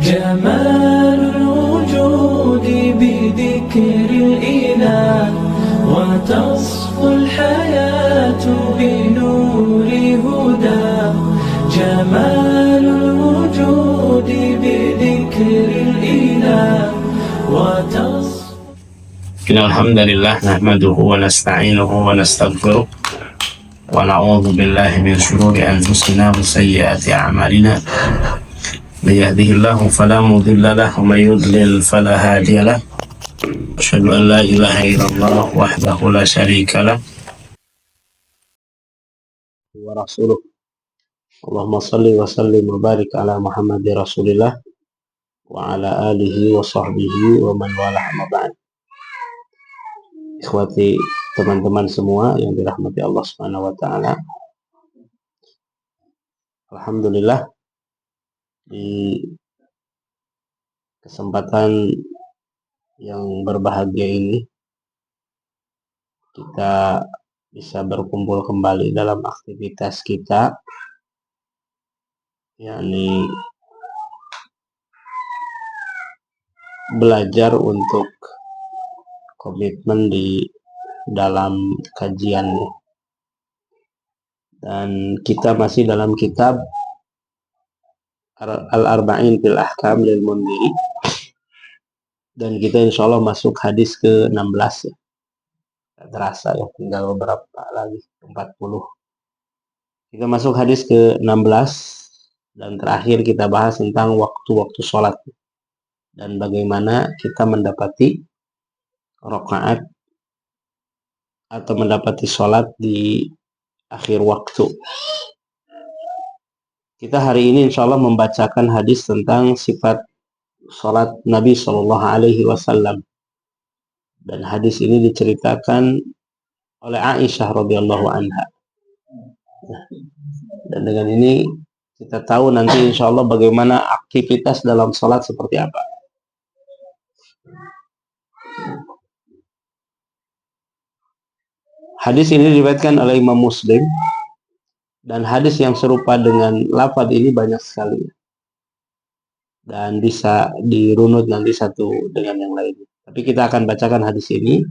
جمال الوجود بذكر الإله وتصفو الحياة بنور هداه. جمال الوجود بذكر الإله وتصفو. إن الحمد لله نحمده ونستعينه ونستغفره ونعوذ بالله من شرور أنفسنا وسيئات أعمالنا. من يهده الله فلا مضل له ومن يضلل فلا هادي له. أشهد أن لا إله إلا الله وحده لا شريك له ورسوله. اللهم صل وسلم وبارك على محمد رسول الله وعلى آله وصحبه ومن والاه. أما بعد. Ikhwati, teman-teman semua yang dirahmati Allah Subhanahu wa taala. Alhamdulillah, di kesempatan yang berbahagia ini kita bisa berkumpul kembali dalam aktivitas kita, yakni belajar untuk komitmen di dalam kajian, dan kita masih dalam kitab Al-Arba'in fil Ahkam lil Mundhiri, dan kita insya Allah masuk hadis ke-16 ya. Tidak terasa ya, tinggal beberapa lagi, 40. Kita masuk hadis ke-16 dan terakhir kita bahas tentang waktu-waktu sholat dan bagaimana kita mendapati rakaat atau mendapati sholat di akhir waktu. Kita hari ini insya Allah membacakan hadis tentang sifat sholat Nabi Shallallahu Alaihi Wasallam, dan hadis ini diceritakan oleh Aisyah radhiyallahu anha. Dan dengan ini kita tahu nanti insya Allah bagaimana aktivitas dalam sholat seperti apa. Hadis ini diriwayatkan oleh Imam Muslim, dan hadis yang serupa dengan lafaz ini banyak sekali dan bisa dirunut nanti satu dengan yang lain. Tapi kita akan bacakan hadis ini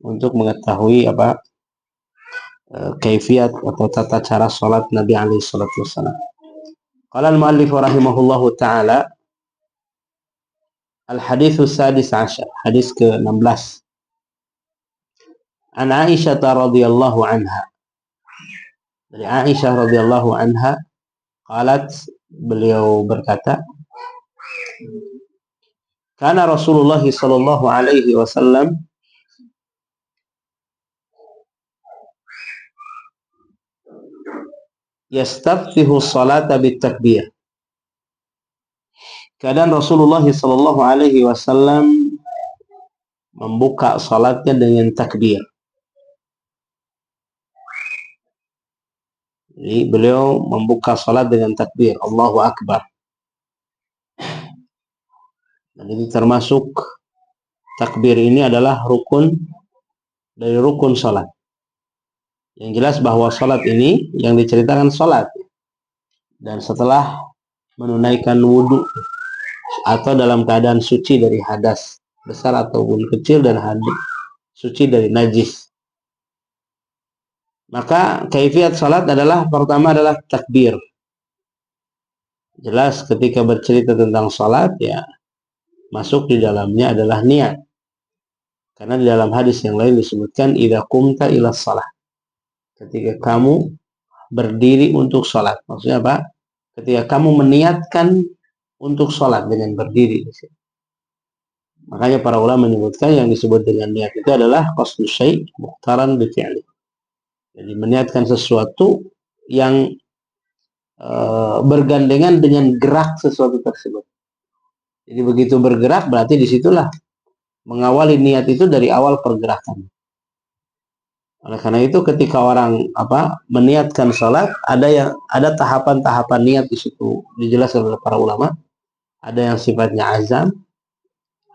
untuk mengetahui kaifiyat atau tata cara salat Nabi alaihi salatu wasallam. Qala al-muallif rahimahullahu taala, al-haditsus sadis asyar, hadis ke-16. An Aisyah radhiyallahu anha. Dari Aisyah radhiyallahu anha, qalat, beliau berkata, kana Rasulullah sallallahu alaihi wasallam yastaftihu salata bitakbir. Kadang Rasulullah sallallahu alaihi wasallam membuka salatnya dengan takbir. Jadi beliau membuka salat dengan takbir, Allahu Akbar. Dan ini termasuk, takbir ini adalah rukun dari rukun salat. Yang jelas bahwa salat ini yang diceritakan salat, dan setelah menunaikan wudu atau dalam keadaan suci dari hadas besar ataupun kecil dan suci dari najis. Maka kaifiyat salat adalah, pertama adalah takbir. Jelas ketika bercerita tentang salat ya, masuk di dalamnya adalah niat. Karena di dalam hadis yang lain disebutkan idza qumta ila shalah. Ketika kamu berdiri untuk salat. Maksudnya apa? Ketika kamu meniatkan untuk salat dengan berdiri. Makanya para ulama menyebutkan yang disebut dengan niat itu adalah qasdu syai' muqtaran bi fi'li. Jadi meniatkan sesuatu yang bergandengan dengan gerak sesuatu tersebut. Jadi begitu bergerak berarti disitulah mengawali niat itu dari awal pergerakan. Oleh karena itu ketika orang meniatkan salat, ada tahapan-tahapan niat di situ dijelaskan oleh para ulama. Ada yang sifatnya azam,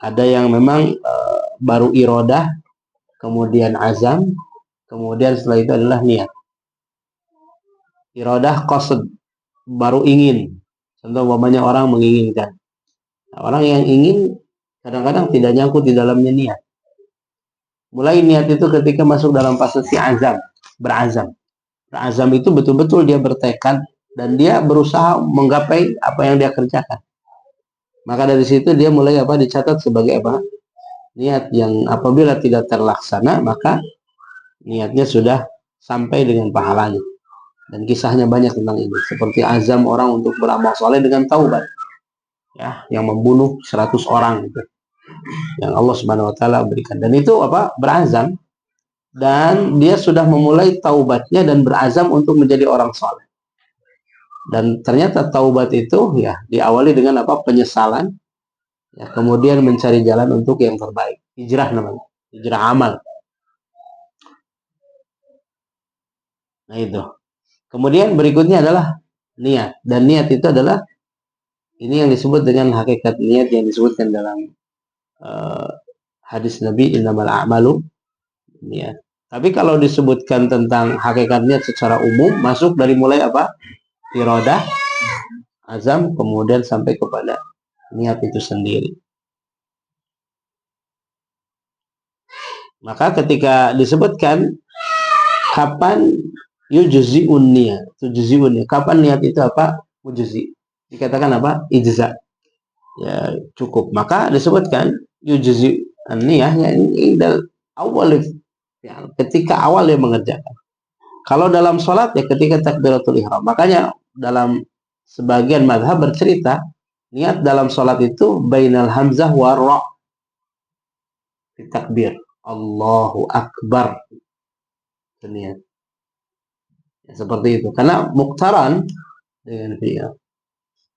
ada yang memang baru iradah, kemudian azam, kemudian setelah itu adalah niat. Iradah qasd, baru ingin. Contoh umpamanya orang menginginkan. Nah, orang yang ingin kadang-kadang tidak nyangkut di dalamnya niat. Mulai niat itu ketika masuk dalam fase si azam, berazam. Berazam itu betul-betul dia bertekad dan dia berusaha menggapai apa yang dia kerjakan. Maka dari situ dia mulai dicatat sebagai niat yang apabila tidak terlaksana maka niatnya sudah sampai dengan pahalanya. Dan kisahnya banyak tentang ini. Seperti azam orang untuk beramal soleh dengan taubat. Ya, yang membunuh 100 orang gitu. Yang Allah Subhanahu wa taala berikan. Dan itu berazam dan dia sudah memulai taubatnya dan berazam untuk menjadi orang soleh. Dan ternyata taubat itu ya diawali dengan penyesalan, ya, kemudian mencari jalan untuk yang terbaik. Hijrah namanya, hijrah amal. Nah itu. Kemudian berikutnya adalah niat. Dan niat itu adalah ini yang disebut dengan hakikat niat yang disebutkan dalam hadis Nabi innamal a'malu niat. Tapi kalau disebutkan tentang hakikat niat secara umum masuk dari mulai iradah, azam, kemudian sampai kepada niat itu sendiri. Maka ketika disebutkan kapan yujzi'un niat, kapan niat itu mujzi, dikatakan ijza, ya cukup. Maka disebutkan yujzi'un niat yang awal, ya, ketika awal dia mengerjakan. Kalau dalam sholat ya ketika takbiratul ihram. Makanya dalam sebagian mazhab bercerita niat dalam sholat itu bainal hamzah wa ra di takbir. Allahu akbar. Niat. Ya, seperti itu. Karena muktaran dengan fi'il.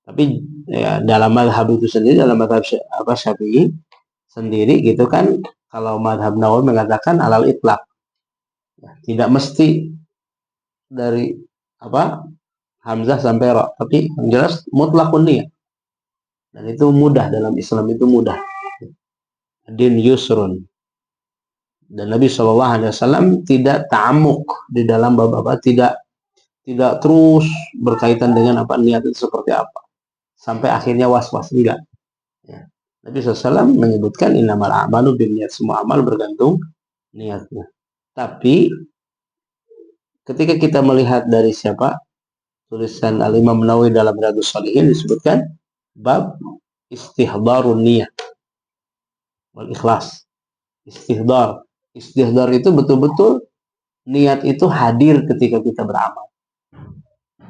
Tapi ya, dalam mazhab itu sendiri, dalam mazhab Syafi'i sendiri gitu kan, kalau mazhab Nawawi mengatakan alal itlaq. Ya, tidak mesti dari hamzah sampai ra, tapi yang jelas mutlaqun niat. Dan itu mudah, dalam Islam itu mudah. Din yusrun. Dan Nabi SAW tidak ta'amuk di dalam bab tidak terus berkaitan dengan niat itu seperti apa sampai akhirnya was-was, enggak. Ya. Nabi SAW menyebutkan innamal a'malu binniyat, semua amal bergantung niatnya. Tapi ketika kita melihat dari tulisan Al-Imam Nawawi dalam Riyadhus Shalihin disebutkan bab istihdharun niyah wal ikhlas. Istihdar itu betul-betul niat itu hadir ketika kita beramal.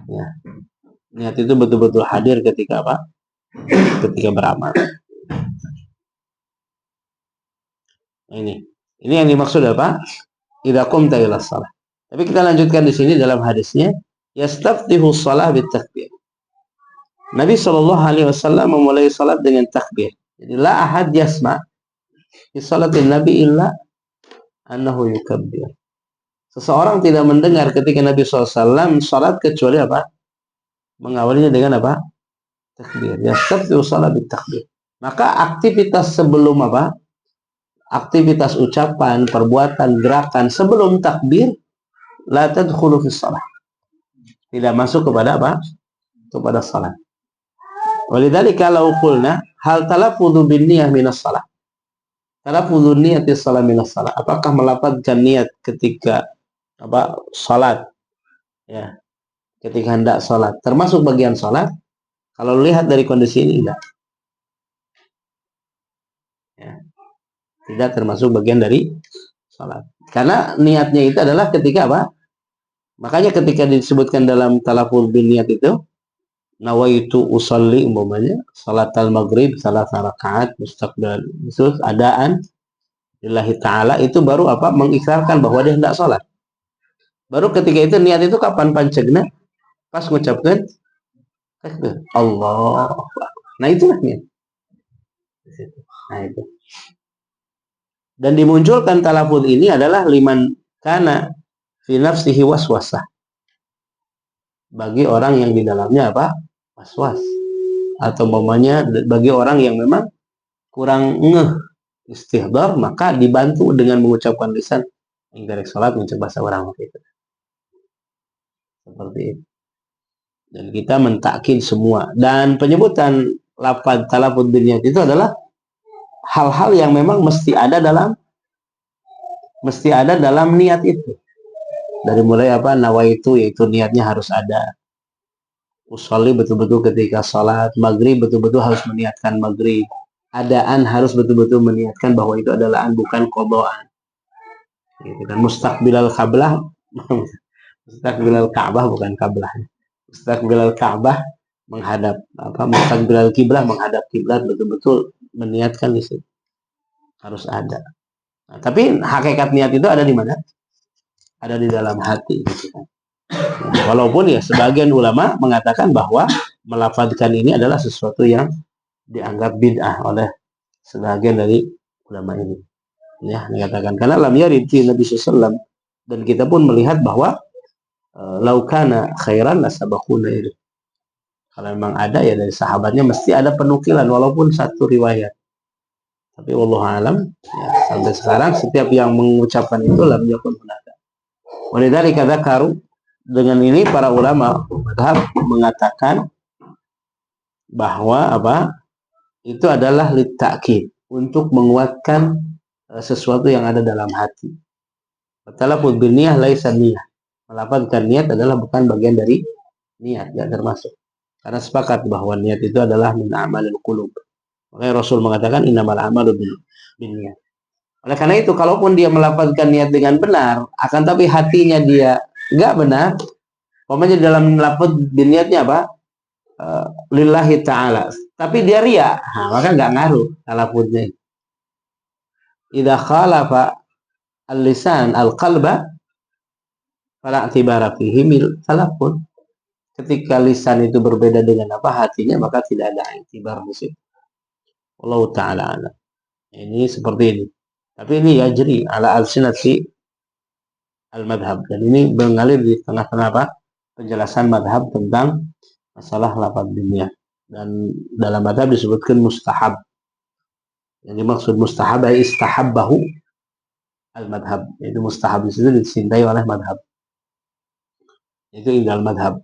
Ya. Niat itu betul-betul hadir ketika ketika beramal. Nah, ini yang dimaksud idza qumta ila shalah. Tapi kita lanjutkan di sini dalam hadisnya, yastaftihu shalah bitakbir. Nabi SAW memulai salat dengan takbir. Jadi la ahad yasma di salatin Nabi illa annahu yukabbir. Seseorang tidak mendengar ketika Nabi SAW salat kecuali mengawalinya dengan takbir. Yastaftihu shalah bitakbir. Maka aktivitas sebelum aktivitas ucapan, perbuatan, gerakan sebelum takbir la tadkhulu fi shalah. Tidak masuk kepada kepada salat. Walidzalika law qulna hal talaffudzu bin niyyah minas shalah. Talaffudzu niyyati shalah minas shalah. Apakah melafazkan niat ketika salat, ya, ketika hendak salat termasuk bagian salat? Kalau lihat dari kondisi ini enggak. Ya. Tidak termasuk bagian dari salat. Karena niatnya itu adalah ketika makanya ketika disebutkan dalam talaffuz bin niat itu nawaitu usolli umpamanya salatal maghrib salat rakaat mustaqbal khusus adaan lillahi taala, itu baru mengikrarkan bahwa dia hendak salat. Baru ketika itu niat itu kapan pancegna? Pas mengucapkan takbir. Allah. Nah itulah niat. Nah itu. Dan dimunculkan talaffuz ini adalah liman kana fi nafsihi waswasah. Bagi orang yang di dalamnya waswas, atau umpamanya bagi orang yang memang kurang ngeh istihdar, maka dibantu dengan mengucapkan lisan yang dari salat mencoba bahasa orang itu. Seperti itu. Dan kita mentakkid semua. Dan penyebutan lafaz talaffuz bin niat itu adalah hal-hal yang memang mesti ada dalam niat itu. Dari mulai nawaitu, yaitu niatnya harus ada. Usolli betul-betul ketika sholat. Maghrib betul-betul harus meniatkan maghrib. Adaan harus betul-betul meniatkan bahwa itu adalah bukan qodoan. Gitu kan. Mustaqbilal Ka'bah mustaqbilal Ka'bah bukan Ka'bah. Mustaqbilal Ka'bah menghadap mustaqbilal kiblah, menghadap kiblat, betul-betul meniatkan di situ. Harus ada. Nah, tapi hakikat niat itu ada di mana? Ada di dalam hati gitu kan. Walaupun ya sebagian ulama mengatakan bahwa melafadzkan ini adalah sesuatu yang dianggap bid'ah oleh sebagian dari ulama ini. Ya, dikatakan karena lam yarid fi Nabi sallallahu dan kita pun melihat bahwa laukana khairan lasabaquna itu. Kalau memang ada ya dari sahabatnya mesti ada penukilan walaupun satu riwayat. Tapi wallahu alam ya, sampai sekarang setiap yang mengucapkan itu lam yakun hunaka. Walidzalika dzakaru, dengan ini para ulama madhab mengatakan bahwa itu adalah litakid, untuk menguatkan sesuatu yang ada dalam hati. Talaffuz bin niyah laisa niyah. Melafazkan niat adalah bukan bagian dari niat, tidak termasuk. Karena sepakat bahwa niat itu adalah min a'malil qulub. Makanya Rasul mengatakan innamal a'malu bin niyat. Oleh karena itu, kalaupun dia melafazkan niat dengan benar, akan tapi hatinya dia enggak benar, umpamanya dalam lafaz niatnya lillahi ta'ala, tapi dia riya, maka enggak ngaruh lafaznya. Idza khalafa al-lisan al-qalba fala i'tibara fihi mil talaffuz. Ketika lisan itu berbeda dengan hatinya, maka tidak ada i'tibar di situ. Allah taala alam. Ini seperti ini. Tapi ini ya jadi ala al-sinati al-madhab. Dan ini mengalir di tengah-tengah penjelasan madhab tentang masalah lafaz bin niyah. Dan dalam madhab disebutkan mustahab. Yang dimaksud mustahab adalah istahabbahu al-madhab. Itu mustahab di situ dicintai oleh madhab. Itu indal madhab.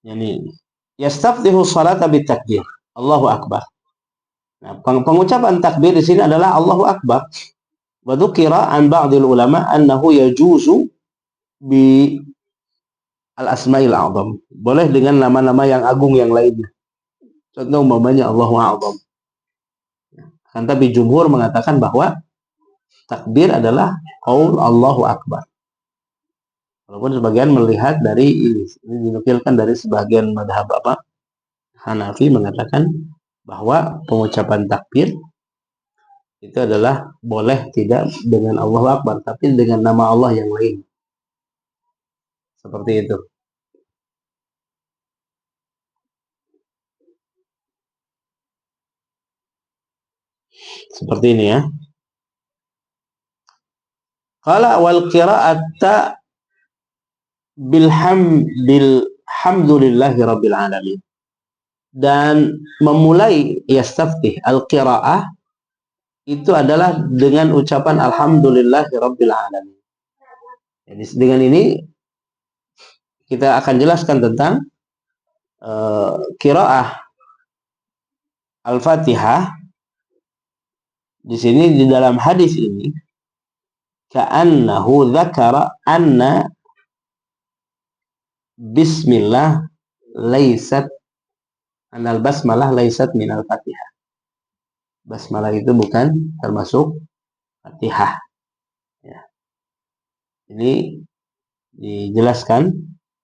Yani yastaftihu salata bitakbir. Allahu akbar. Nah, pengucapan takbir di sini adalah Allahu akbar. Wa dzukira an ba'dil ulama annahu yajuzu bi al-asma'il a'zam. Boleh dengan nama-nama yang agung yang lainnya. Contoh umpamanya Allahu a'zam. Kan tapi jumhur mengatakan bahwa takbir adalah qaul Allahu akbar. Walaupun sebagian melihat dari ini dinukilkan dari sebagian madhab Hanafi mengatakan bahwa pengucapan takbir itu adalah boleh tidak dengan Allahu Akbar, tapi dengan nama Allah yang lain. Seperti itu. Seperti ini ya. Qala wal qira'ata bilhamdulillahi rabbil alamin. Dan memulai yastaftih al-qira'ah itu adalah dengan ucapan alhamdulillahi rabbil alamin. Jadi dengan ini kita akan jelaskan tentang qira'ah al-Fatihah. Di sini di dalam hadis ini ka'annahu dzakara anna bismillah laysat anal basmalah laysat minal Fatihah. Basmalah itu bukan termasuk Fatihah. Ya. Ini dijelaskan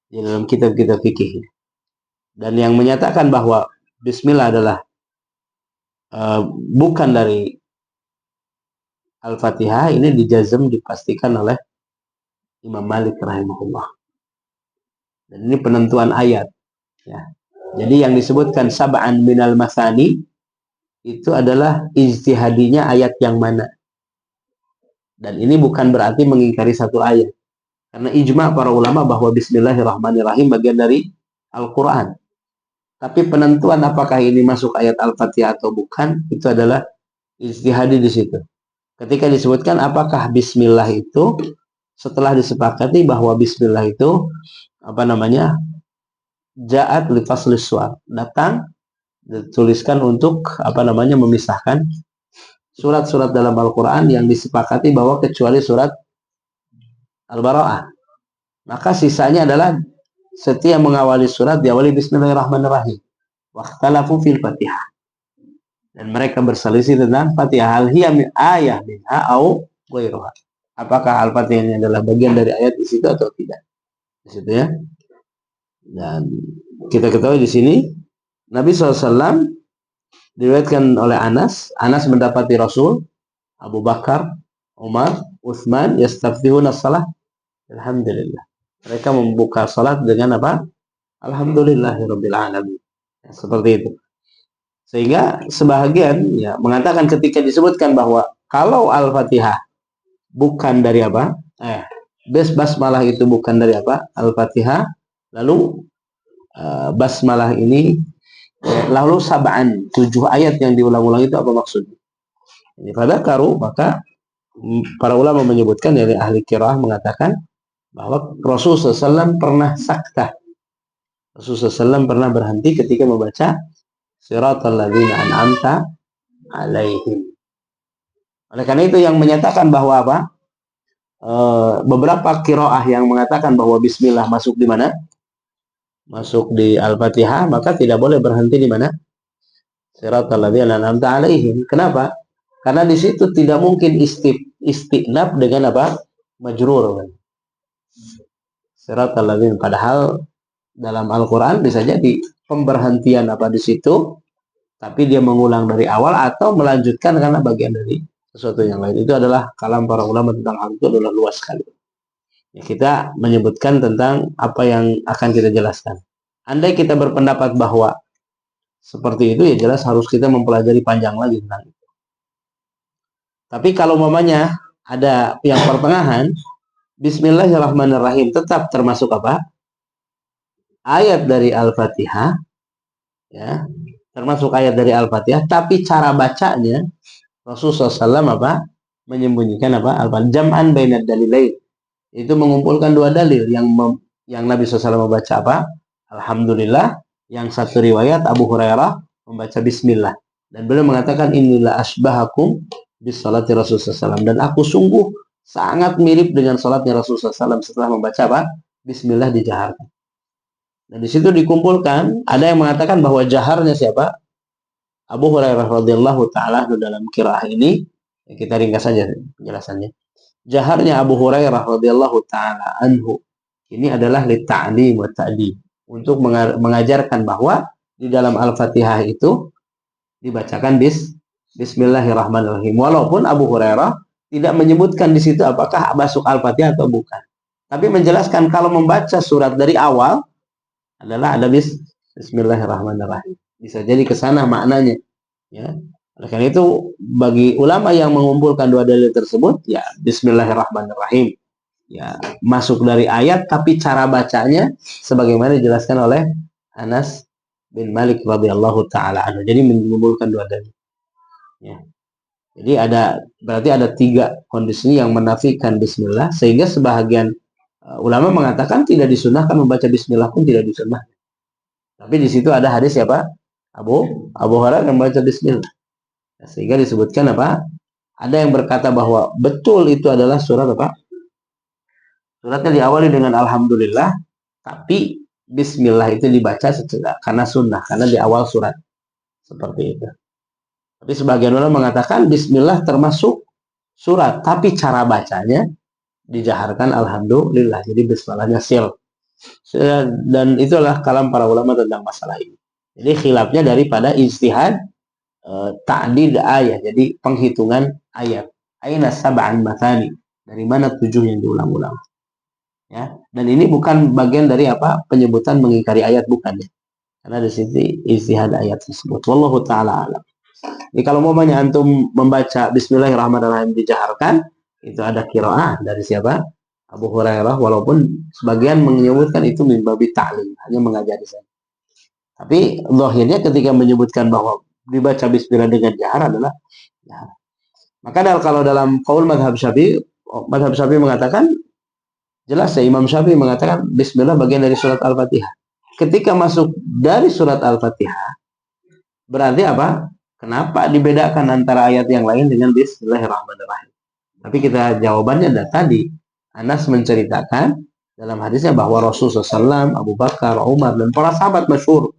di dalam kitab-kitab fikih. Dan yang menyatakan bahwa bismillah adalah bukan dari Al-Fatihah, ini dijazm, dipastikan oleh Imam Malik rahimahullah. Dan ini penentuan ayat. Ya. Jadi yang disebutkan sab'an minal masani itu adalah ijtihadinya ayat yang mana. Dan ini bukan berarti mengingkari satu ayat. Karena ijma' para ulama bahwa bismillahirrahmanirrahim bagian dari Al-Quran. Tapi penentuan apakah ini masuk ayat Al-Fatihah atau bukan, itu adalah ijtihadi di situ. Ketika disebutkan apakah bismillah itu, setelah disepakati bahwa bismillah itu ja'at li faslis su'al, datang dituliskan untuk memisahkan surat-surat dalam Al-Qur'an yang disepakati bahwa kecuali surat Al-Bara'ah. Maka sisanya adalah setiap mengawali surat diawali bismillahirrahmanirrahim. Waqtalafu fil Fatihah. Dan mereka berselisih tentang Fatihah, hal hiya min ayah minha au ghairuha. Apakah Al-Fatihah ini adalah bagian dari ayat di situ atau tidak? Di situ ya. Dan kita ketahui di sini Nabi SAW diriwayatkan oleh Anas mendapati Rasul, Abu Bakar, Umar, Utsman yastaftihuna shalah. Alhamdulillah. Mereka membuka salat dengan apa? Alhamdulillahirabbil alamin. Ya, seperti itu. Sehingga sebahagian ya mengatakan ketika disebutkan bahwa kalau Al-Fatihah bukan dari apa? Basmalah itu bukan dari apa? Al-Fatihah, lalu basmalah ini lalu sab'an, 7 ayat yang diulang-ulang itu apa maksudnya? Ini pada karu, maka para ulama menyebutkan dari ahli qiraah mengatakan bahwa Rasulullah SAW pernah saktah. Rasulullah SAW pernah berhenti ketika membaca Siratal ladzina an'amta alaihim. Oleh karena itu yang menyatakan bahwa apa? Beberapa qiraah yang mengatakan bahwa bismillah masuk di mana? Masuk di Al-Fatihah, maka tidak boleh berhenti di mana? Siratal ladzina an'amta alaihim. Kenapa? Karena di situ tidak mungkin istinab dengan apa? Majrur. Siratal ladzina, padahal dalam Al-Qur'an bisa jadi pemberhentian apa di situ, tapi dia mengulang dari awal atau melanjutkan karena bagian dari sesuatu yang lain. Itu adalah kalam para ulama tentang hal itu adalah luas sekali. Ya, kita menyebutkan tentang apa yang akan kita jelaskan. Andai kita berpendapat bahwa seperti itu, ya jelas harus kita mempelajari panjang lagi tentang itu. Tapi kalau mamanya ada yang pertengahan, Bismillahirrahmanirrahim tetap termasuk apa? Ayat dari Al-Fatihah, ya, termasuk ayat dari Al-Fatihah, tapi cara bacanya Rasulullah SAW apa? Menyembunyikan apa? Jam'an bainad dalilain. Itu mengumpulkan dua dalil yang Nabi SAW membaca apa? Alhamdulillah. Yang satu riwayat Abu Hurairah membaca Bismillah, dan beliau mengatakan inilah asbahakum bis salati Rasulullah SAW, dan aku sungguh sangat mirip dengan salatnya Rasulullah SAW setelah membaca apa? Bismillah dijaharkan. Dan di situ dikumpulkan, ada yang mengatakan bahwa jaharnya siapa? Abu Hurairah radhiyallahu taala dalam qiraah ini, kita ringkas saja penjelasannya. Jaharnya Abu Hurairah radhiyallahu taala anhu ini adalah li ta'lim wa ta'dib, untuk mengajarkan bahwa di dalam Al-Fatihah itu dibacakan Bismillahirrahmanirrahim. Walaupun Abu Hurairah tidak menyebutkan di situ apakah masuk Al-Fatihah atau bukan, tapi menjelaskan kalau membaca surat dari awal adalah ada Bismillahirrahmanirrahim. Bisa jadi ke sana maknanya. Ya. Oleh karena itu bagi ulama yang mengumpulkan dua dalil tersebut, ya Bismillahirrahmanirrahim, ya masuk dari ayat, tapi cara bacanya sebagaimana dijelaskan oleh Anas bin Malik radhiyallahu taala anhu. Jadi mengumpulkan dua dalil. Ya. Jadi berarti ada 3 kondisi yang menafikan Bismillah, sehingga sebahagian ulama mengatakan tidak disunahkan membaca Bismillah pun tidak disunnah. Tapi di situ ada hadis siapa? Abu Hurairah yang membaca Bismillah. Sehingga disebutkan apa? Ada yang berkata bahwa betul itu adalah surat apa? Suratnya diawali dengan Alhamdulillah, tapi Bismillah itu dibaca karena sunnah, karena di awal surat. Seperti itu. Tapi sebagian ulama mengatakan Bismillah termasuk surat, tapi cara bacanya dijaharkan Alhamdulillah. Jadi Bismillahnya sil. Dan itulah kalam para ulama tentang masalah ini. Jadi khilafnya daripada ijtihad ta'did ayat. Jadi penghitungan ayat. Aina sab'an mathani. Dari mana 7 yang diulang-ulang. Ya. Dan ini bukan bagian dari apa? Penyebutan mengingkari ayat, bukan ya. Karena di sini ijtihad ayat tersebut. Wallahu taala alam. Jadi kalau umpamanya antum membaca Bismillahirrahmanirrahim dijaharkan, itu ada qiraah dari siapa? Abu Hurairah, walaupun sebagian menyebutkan itu min babi ta'lim, hanya mengajari saja. Tapi zahirnya ketika menyebutkan bahwa dibaca Bismillah dengan jahar adalah jahar. Maka kalau dalam qaul mazhab Syafi'i mengatakan jelas ya, Imam Syafi'i mengatakan Bismillah bagian dari surat Al-Fatihah. ketika masuk dari surat Al-Fatihah, berarti apa? Kenapa dibedakan antara ayat yang lain dengan Bismillahirrahmanirrahim? Tapi kita jawabannya dari tadi. Anas menceritakan dalam hadisnya bahwa Rasulullah SAW, Abu Bakar, Umar, dan para sahabat masyhur,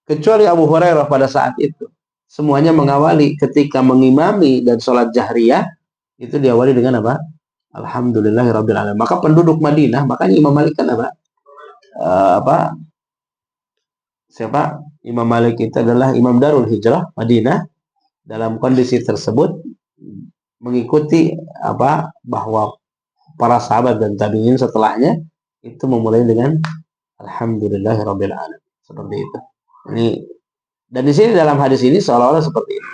kecuali Abu Hurairah pada saat itu, semuanya mengawali ketika mengimami dan sholat jahriyah, itu diawali dengan apa? Alhamdulillahirabbil alamin. Maka penduduk Madinah, makanya Imam Malik kan apa? Siapa? Imam Malik itu adalah Imam Darul Hijrah Madinah. Dalam kondisi tersebut mengikuti apa? Bahwa para sahabat dan tabi'in setelahnya itu memulai dengan Alhamdulillahirabbil alamin. Seperti itu. Ini dan di sini dalam hadis ini seolah-olah seperti itu.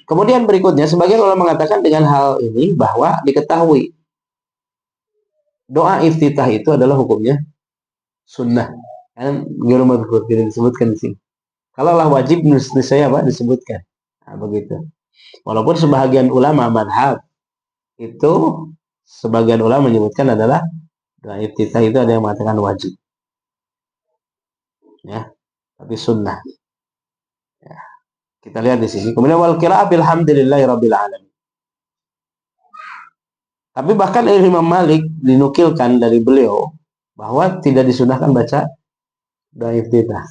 Kemudian berikutnya sebagian ulama mengatakan dengan hal ini bahwa diketahui doa iftitah itu adalah hukumnya sunnah. Kan guru madhkur tidak disebutkan di sini. Kalaulah wajib niscaya apa disebutkan. Nah, begitu. Walaupun sebagian ulama madhab itu sebagian ulama menyebutkan adalah doa iftitah itu ada yang mengatakan wajib. Ya, tapi sunnah. Ya. Kita lihat di sini. Kemudian wal qira'ah bilhamdillahirabbil alamin. Tapi bahkan Imam Malik dinukilkan dari beliau bahwa tidak disunahkan baca doa iftitah.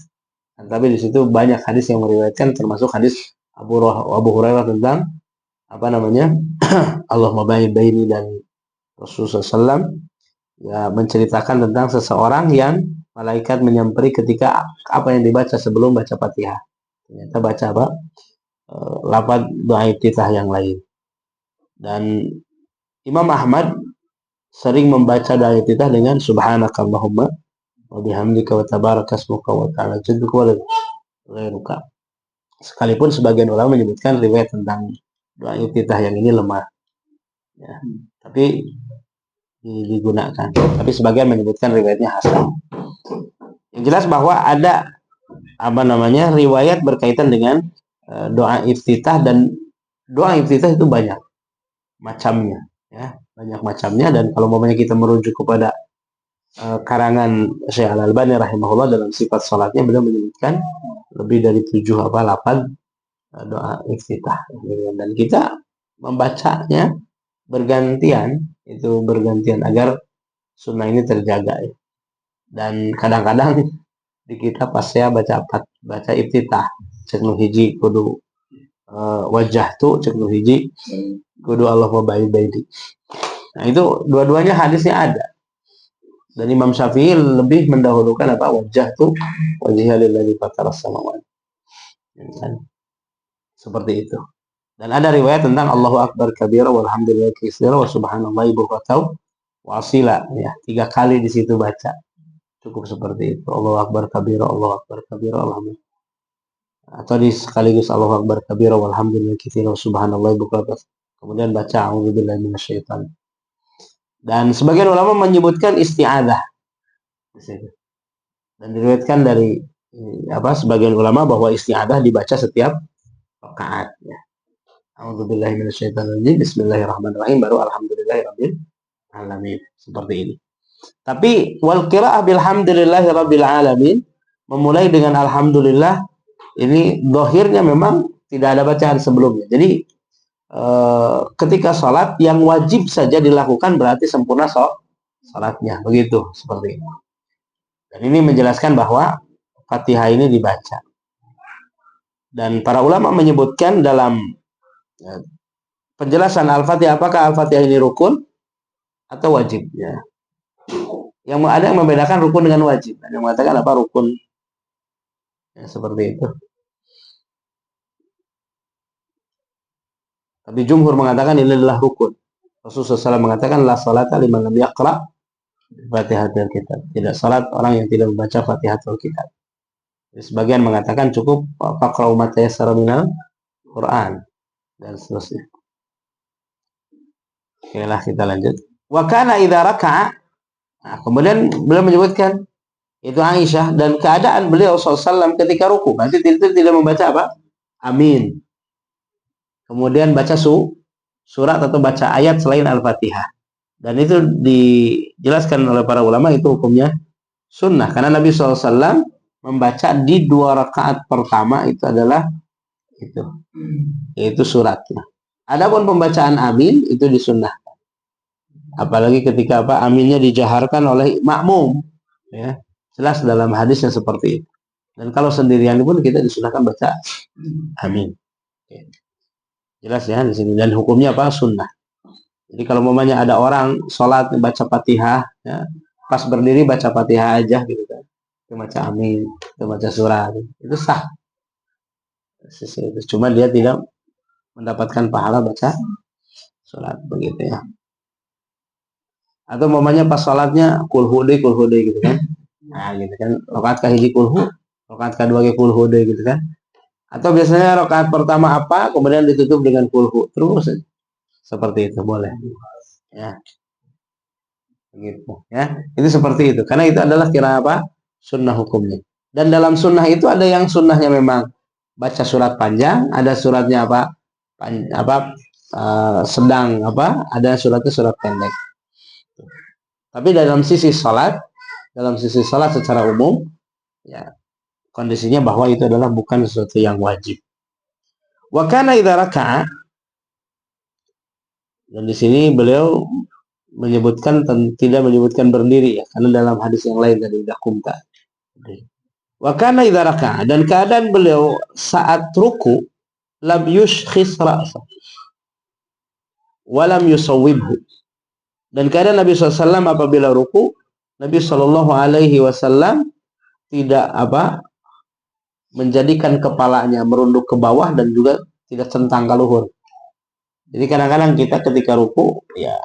Tapi di situ banyak hadis yang meriwayatkan, termasuk hadis Abu Hurairah tentang apa namanya Allahumma ba'id baini dan Rasulullah SAW ya menceritakan tentang seseorang yang malaikat menyamperi ketika apa yang dibaca sebelum baca Fatihah. Ternyata baca apa? Lafaz doa iftitah yang lain. Dan Imam Ahmad sering membaca doa iftitah dengan subhanakallahumma wa bihamdika wa tabarakasmuka wa ta'ala jadduka wa ghairuka. Sekalipun sebagian ulama menyebutkan riwayat tentang doa iftitah yang ini lemah. Ya, tapi digunakan. Tapi sebagian menyebutkan riwayatnya hasan. Yang jelas bahwa ada apa namanya riwayat berkaitan dengan doa iftitah, dan doa iftitah itu banyak macamnya, ya, banyak macamnya. Dan kalau umpamanya kita merujuk kepada karangan Syekh Al-Albani rahimahullah dalam sifat salatnya, beliau menyebutkan lebih dari 7 lafaz doa iftitah, dan kita membacanya bergantian agar sunnah ini terjaga, ya. Dan kadang-kadang di kita pas saya baca iftitah cek nu hiji kudu wajah tuh, cek nu hiji kudu Allahumma ba'id baini. Nah itu dua-duanya hadisnya ada. Dan Imam Syafi'i lebih mendahulukan apa? Wajah tuh wajhiya lillazi fataras samawati. Seperti itu. Dan ada riwayat tentang Allahu akbar kabira walhamdulillahi katsira wa subhanallahi bukratan wa asila, ya, 3 kali di situ baca. Cukup seperti itu. Allahu akbar kabira, Allahu akbar kabira, alhamdulillah. Atau di sekaligus Allahu akbar kabira walhamdulillahi katsira wa subhanallahi bukratan. Kemudian baca a'udzubillahi minasyaitan. Dan sebagian ulama menyebutkan isti'adzah. Dan diriwayatkan dari sebagian ulama bahwa isti'adzah dibaca setiap rakaat, ya. A'udzubillahi minasyaitonir rajim, bismillahirrahmanirrahim, baru alhamdulillahirabbil alamin. Seperti ini. Tapi wal qira'ah bilhamdillahirabbil alamin, memulai dengan alhamdulillah, ini zahirnya memang tidak ada bacaan sebelumnya. Jadi ketika sholat yang wajib saja dilakukan berarti sempurna sholatnya, begitu, seperti ini. Dan ini menjelaskan bahwa Fatihah ini dibaca. Dan para ulama menyebutkan dalam penjelasan Al-Fatihah, apakah Al-Fatihah ini rukun atau wajib, ya. Yang ada yang membedakan rukun dengan wajib. Ada yang mengatakan apa rukun, ya, seperti itu. Tapi jumhur mengatakan ini adalah rukun. Rasulullah SAW mengatakan la salata liman lam yaqra Fatihatul Kitab. Tidak salat orang yang tidak membaca Fatihatul Kitab. Sebagian mengatakan cukup faqra'u ma tayassara minal Quran dan seterusnya. Oke lah, kita lanjut. Wa kana idza raka'a. Nah, kemudian beliau menyebutkan itu Aisyah, dan keadaan beliau SAW ketika ruku. Berarti tidak membaca apa? Amin. Kemudian baca surat atau baca ayat selain Al-Fatihah. Dan itu dijelaskan oleh para ulama itu hukumnya sunnah. Karena Nabi SAW membaca di 2 rakaat pertama itu adalah itu, yaitu suratnya. Adapun pembacaan amin itu disunnah. Apalagi ketika aminnya dijaharkan oleh makmum, ya. Jelas dalam hadisnya seperti itu. Dan kalau sendirian pun kita disunahkan baca amin. Oke. Jelas ya di sini, dan hukumnya sunnah. Jadi kalau mamanya ada orang sholat baca Fatihah, ya, pas berdiri baca Fatihah aja gitu kan, itu baca amin, itu baca surat, itu sah. Cuma dia tidak mendapatkan pahala baca surat begitu ya. Atau mamanya pas sholatnya kulhu gitu kan, nah gitu kan, rakaat kahiji kulhu, rakaat kedua kulhu gitu kan. Atau biasanya rakaat pertama kemudian ditutup dengan kulhu terus, seperti itu boleh ya, gitu ya. Itu seperti itu, karena itu adalah kira sunnah hukumnya. Dan dalam sunnah itu ada yang sunnahnya memang baca surat panjang, ada suratnya sedang, ada suratnya surat pendek. Tapi dalam sisi salat secara umum ya, kondisinya bahwa itu adalah bukan sesuatu yang wajib. Wa kana idza raka'a, dan di sini beliau tidak menyebutkan berdiri ya, karena dalam hadis yang lain tadi idza qumta. Wa kana idza raka'a, dan keadaan beliau saat ruku lam yushkhis ra'sa wa lam yusawwibhu. Dan keadaan Nabi SAW apabila ruku, Nabi SAW tidak menjadikan kepalanya merunduk ke bawah dan juga tidak centang ke luhur. Jadi kadang-kadang kita ketika ruku ya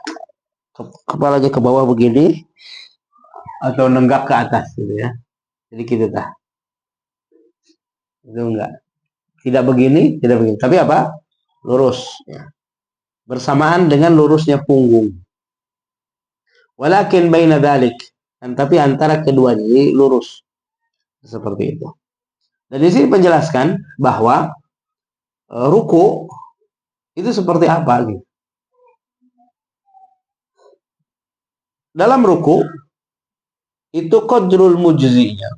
kepalanya ke bawah begini atau nenggak ke atas gitu ya. Jadi kita itu enggak. Tidak begini, tapi lurus ya. Bersamaan dengan lurusnya punggung. Walakin baina dzalik, tapi antara keduanya jadi lurus. Seperti itu. Dan di sini penjelaskan bahwa ruku itu seperti apa gitu. Dalam ruku itu qadrul mujzinya,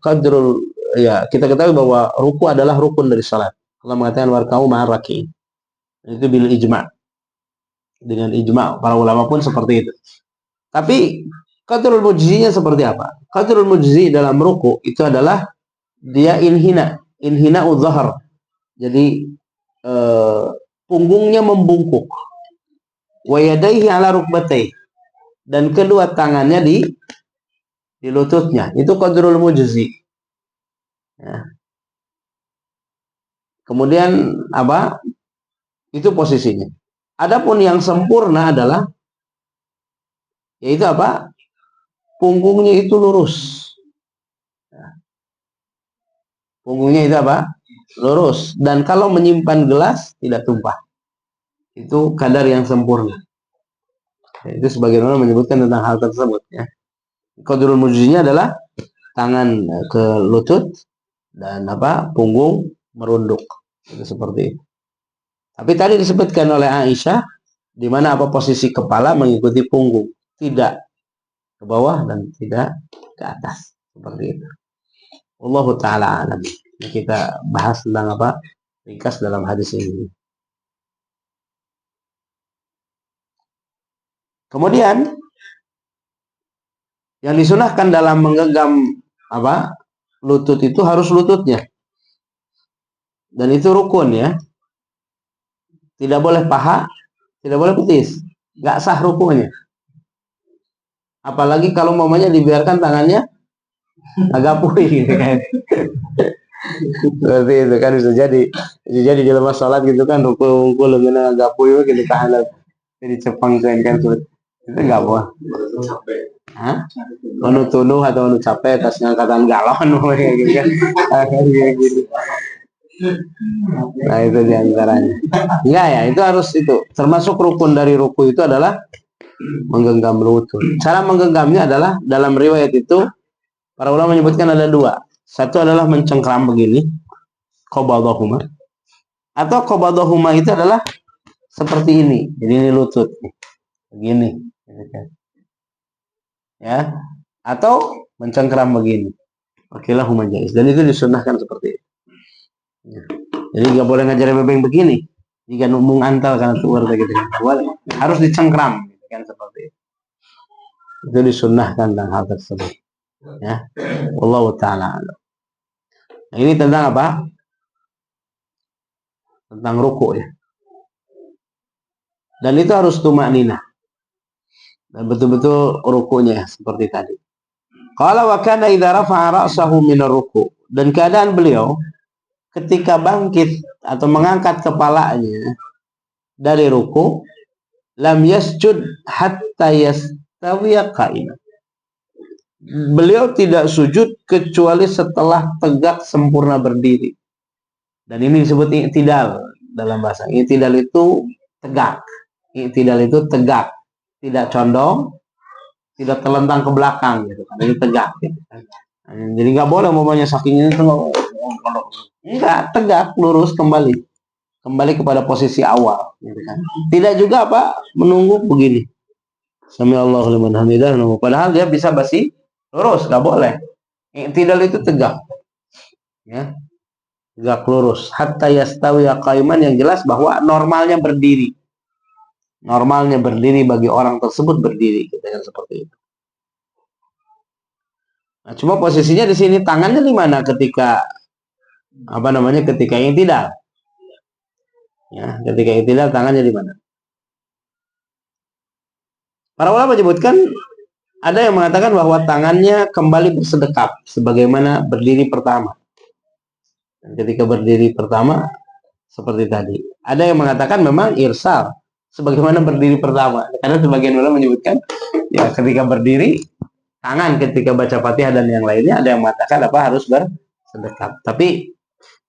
kita ketahui bahwa ruku adalah rukun dari salat. Allah mengatakan warka'u ma'ar raki'in. Itu bil ijma'. Dengan ijma' para ulama pun seperti itu. Tapi qadrul mujzinya seperti apa? Qadrul mujzi dalam ruku itu adalah dia inhina udhahar. Jadi punggungnya membungkuk. Wa yadaihi ala rukbatayhi, dan kedua tangannya di lututnya. Itu qadrul mujzi. Ya. Kemudian itu posisinya. Adapun yang sempurna adalah yaitu punggungnya itu lurus. Punggungnya itu lurus, dan kalau menyimpan gelas tidak tumpah. Itu kadar yang sempurna. Itu sebagian orang menyebutkan tentang hal tersebut ya. Qadrul mujzinya adalah tangan ke lutut dan punggung merunduk. Itu seperti itu. Tapi tadi disebutkan oleh Aisyah di mana posisi kepala mengikuti punggung, tidak ke bawah dan tidak ke atas, seperti itu. Wallahu ta'ala alam. Kita bahas tentang ringkas dalam hadis ini. Kemudian yang disunahkan dalam menggenggam lutut itu harus lututnya. Dan itu rukun ya. Tidak boleh paha, tidak boleh betis. Nggak sah rukunya. Apalagi kalau mamanya dibiarkan tangannya agak puih gitu kan. Seperti itu kan bisa jadi di lemas sholat gitu kan, ruku lengan agak puih gitu kan, jadi cepeng kan itu nggak boleh. Anu tunuh atau anu capek tas ngangkatan galon kayak gitu kan. Gitu. Nah itu diantaranya. Enggak ya, itu harus termasuk rukun dari ruku itu adalah menggenggam lutut. Cara menggenggamnya adalah dalam riwayat itu para ulama menyebutkan ada dua. Satu adalah mencengkram begini, qabadahuma. Atau qabadahuma itu adalah seperti ini. Jadi ini lutut begini. Ya. Atau mencengkram begini. Wakilahuma jaiz. Dan itu disunnahkan seperti itu. Ya. Jadi nggak boleh ngajarin bebeng begini. Jika numung antal karena keluar gitu kan. Harus dicengkram gitu kan, seperti itu. Itu disunnahkan tentang hal tersebut. Ya. Wallahu taala. Nah, ini tentang apa? Tentang ruku ya. Dan itu harus tumakninah. Dan betul-betul rukunya seperti tadi. Qala wa kana idza rafa'a ra'sahu min ar-ruku'. Dan keadaan beliau ketika bangkit atau mengangkat kepalanya dari ruku, lam yasjud hatta yastawiya qa'iman. Beliau tidak sujud kecuali setelah tegak sempurna berdiri. Dan ini disebut i'tidal dalam bahasa. I'tidal itu tegak. I'tidal itu tegak, tidak condong, tidak terlentang ke belakang gitu kan. Ini tegak gitu kan. Jadi nggak boleh umpamanya saking ini enggak, tegak lurus kembali kepada posisi awal gitu kan. Tidak juga apa menunggu begini. Samiallahu liman hamidah, padahal dia bisa basi lurus, nggak boleh. I'tidal itu tegak. Ya. Tegak lurus hatta yastawiya qa'iman, yang jelas bahwa normalnya berdiri. Normalnya berdiri bagi orang tersebut berdiri gitu kan, seperti itu. Nah, cuma posisinya di sini tangannya di mana ketika ketika yang tidak. Ya, ketika yang tidak tangannya di mana? Para ulama menyebutkan ada yang mengatakan bahwa tangannya kembali bersedekap sebagaimana berdiri pertama. Dan ketika berdiri pertama seperti tadi. Ada yang mengatakan memang irsal sebagaimana berdiri pertama. Karena sebagian ulama menyebutkan ya ketika berdiri tangan ketika baca Fatihah dan yang lainnya, ada yang mengatakan harus bersedekap. Tapi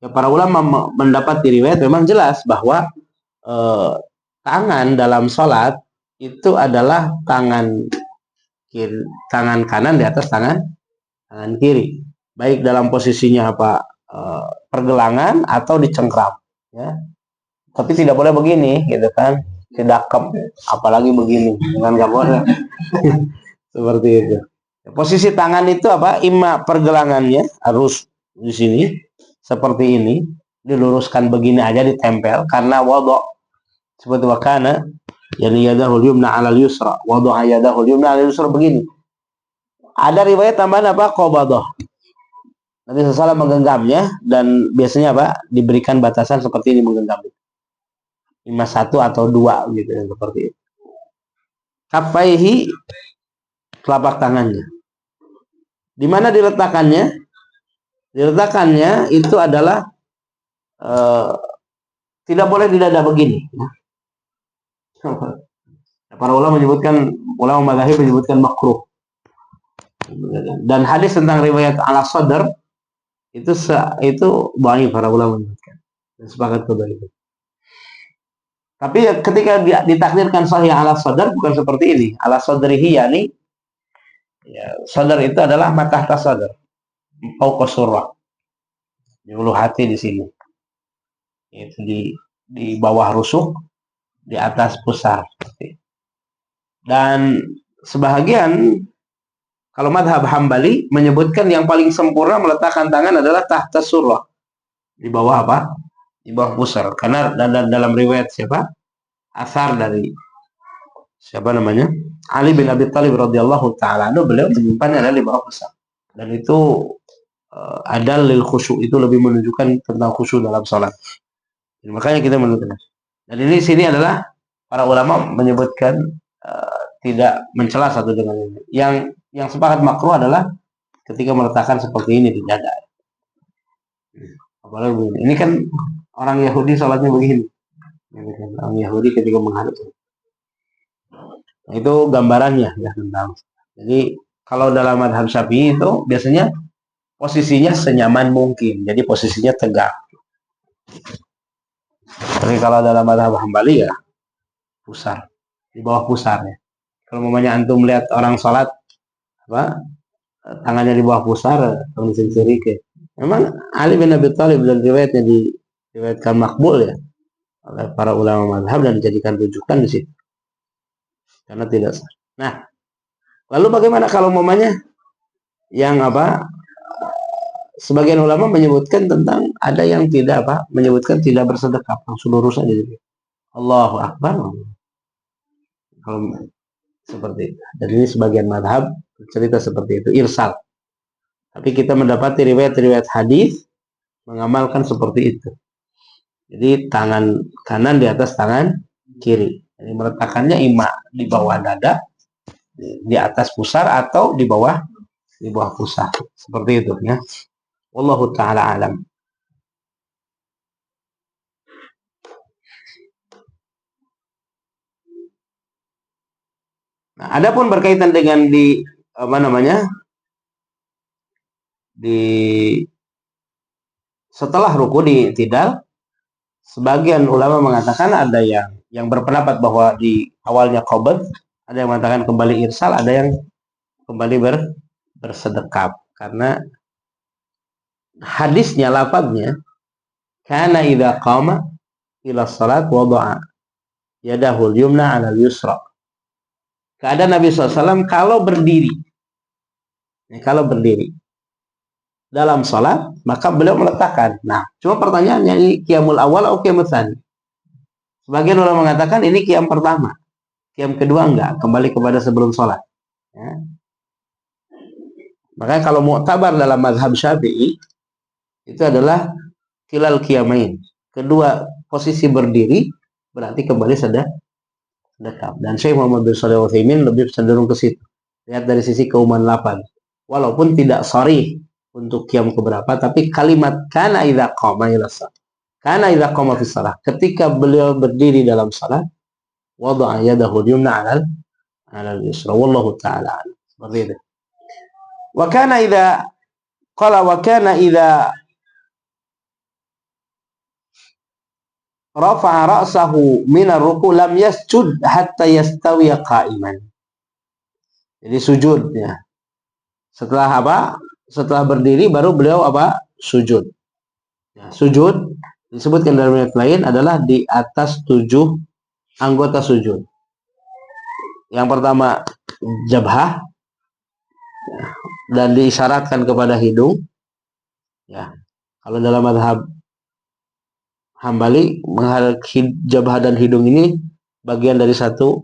ya, para ulama mendapat di riwayat memang jelas bahwa tangan dalam sholat itu adalah tangan kanan di atas tangan kiri, baik dalam posisinya pergelangan atau dicengkram, ya. Tapi tidak boleh begini, gitu kan, tidak apalagi begini, dengan nggak boleh. Seperti itu. Posisi tangan itu imma pergelangannya harus di sini seperti ini, diluruskan begini aja, ditempel karena wadha, seperti wakana yani yadahul yumna 'alal yusra, wadha yadahul yumna 'alal yusra, begini. Ada riwayat tambahan qabadah. Nabi SAW menggenggamnya, dan biasanya diberikan batasan seperti ini menggenggam. 1 atau 2 gitu, seperti itu. Kafaihi, telapak tangannya. Di mana diletakkannya? Diletakkannya itu adalah tidak boleh di dada begini. Para ulama mazhab menyebutkan makruh. Dan hadis tentang riwayat ala sadr itu dhaif, para ulama menyebutkan. Dan sepakat kepada itu. Tapi ketika ditakdirkan sahih ala sadr, bukan seperti ini. Ala sadrihi, yani ya, sadr itu adalah matahta sadr, fauqa surrah, di ulu hati di sini. Itu di bawah rusuk, di atas pusar. Dan sebahagian kalau madhab Hambali menyebutkan yang paling sempurna meletakkan tangan adalah tahta surrah, di bawah di bawah pusar. Karena dalam riwayat asar dari Ali bin Abi Thalib radhiyallahu taala anhu, beliau menyimpannya ada di bawah pusar. Dan itu adal lil khusyuk, itu lebih menunjukkan tentang khusyuk dalam sholat. Dan makanya kita menunjukkan. Dan ini sini adalah para ulama menyebutkan tidak mencela satu dengan ini. Yang sepakat makruh adalah ketika meletakkan seperti ini di dada. Apalagi begini. Ini kan orang Yahudi sholatnya begini. Orang Yahudi ketika menghadap. Nah, itu gambarannya ya tentang. Jadi kalau dalam madhab Syafi'i itu biasanya posisinya senyaman mungkin. Jadi posisinya tegak. Tapi kalau dalam madhab Hambali ya pusar, di bawah pusarnya. Kalau mamanya antum lihat orang sholat tangannya di bawah pusar, kondisi ke. Memang Ali bin Abi Thalib dan riwayatnya diriwayatkan makbul ya oleh para ulama mazhab dan dijadikan rujukan di situ. Karena tidak sah. Nah, lalu bagaimana kalau mamanya yang sebagian ulama menyebutkan tentang ada yang tidak menyebutkan tidak bersedekap, langsung lurus aja gitu. Allahu Akbar. Kalau seperti itu. Dan ini sebagian madhab cerita seperti itu, irsal. Tapi kita mendapati riwayat-riwayat hadis mengamalkan seperti itu. Jadi tangan kanan di atas tangan kiri. Jadi meletakkannya di bawah dada, di atas pusar atau di bawah pusar. Seperti itu ya. Wallahu taala alam. Nah, adapun berkaitan dengan di setelah ruku di i'tidal, sebagian ulama mengatakan ada yang berpendapat bahwa di awalnya qabd, ada yang mengatakan kembali irsal, ada yang kembali bersedekap karena hadisnya lafadznya kana idza qama ila salat wada'a yadahu al-yumna 'ala al-yusra. Keadaan Nabi SAW kalau berdiri dalam salat, maka beliau meletakkan. Nah, cuma pertanyaannya ini qiyamul awal atau qiyamul tsani? Sebagian ulama mengatakan ini qiyam pertama. Qiyam kedua enggak, kembali kepada sebelum salat. Ya. Makanya kalau mu'tabar dalam mazhab Syafi'i itu adalah kilal qiyamain. Kedua posisi berdiri berarti kembali sedekap. Dan Syekh Muhammad bin Shalih Al-Utsaimin lebih cenderung ke situ. Lihat dari sisi keumuman lafaz. Walaupun tidak sharih untuk qiyam keberapa, tapi kalimat kana idza qama ila shalah. Kana idza qama fi shalah. Ketika beliau berdiri dalam salat, wada'a yadahu al-yumna 'ala al-yusra. Wallahu ta'ala. Seperti itu. Wa kana idza rafa'a ra'sahu min ar-ruku' lam yasjud hatta yastawiya qa'iman. Jadi sujudnya. Setelah berdiri baru beliau sujud. Ya, sujud disebutkan dalam riwayat lain adalah di atas 7 anggota sujud. Yang pertama jabhah, ya, dan diisyaratkan kepada hidung. Ya. Kalau dalam mazhab Hambali, jabhah dan hidung ini bagian dari satu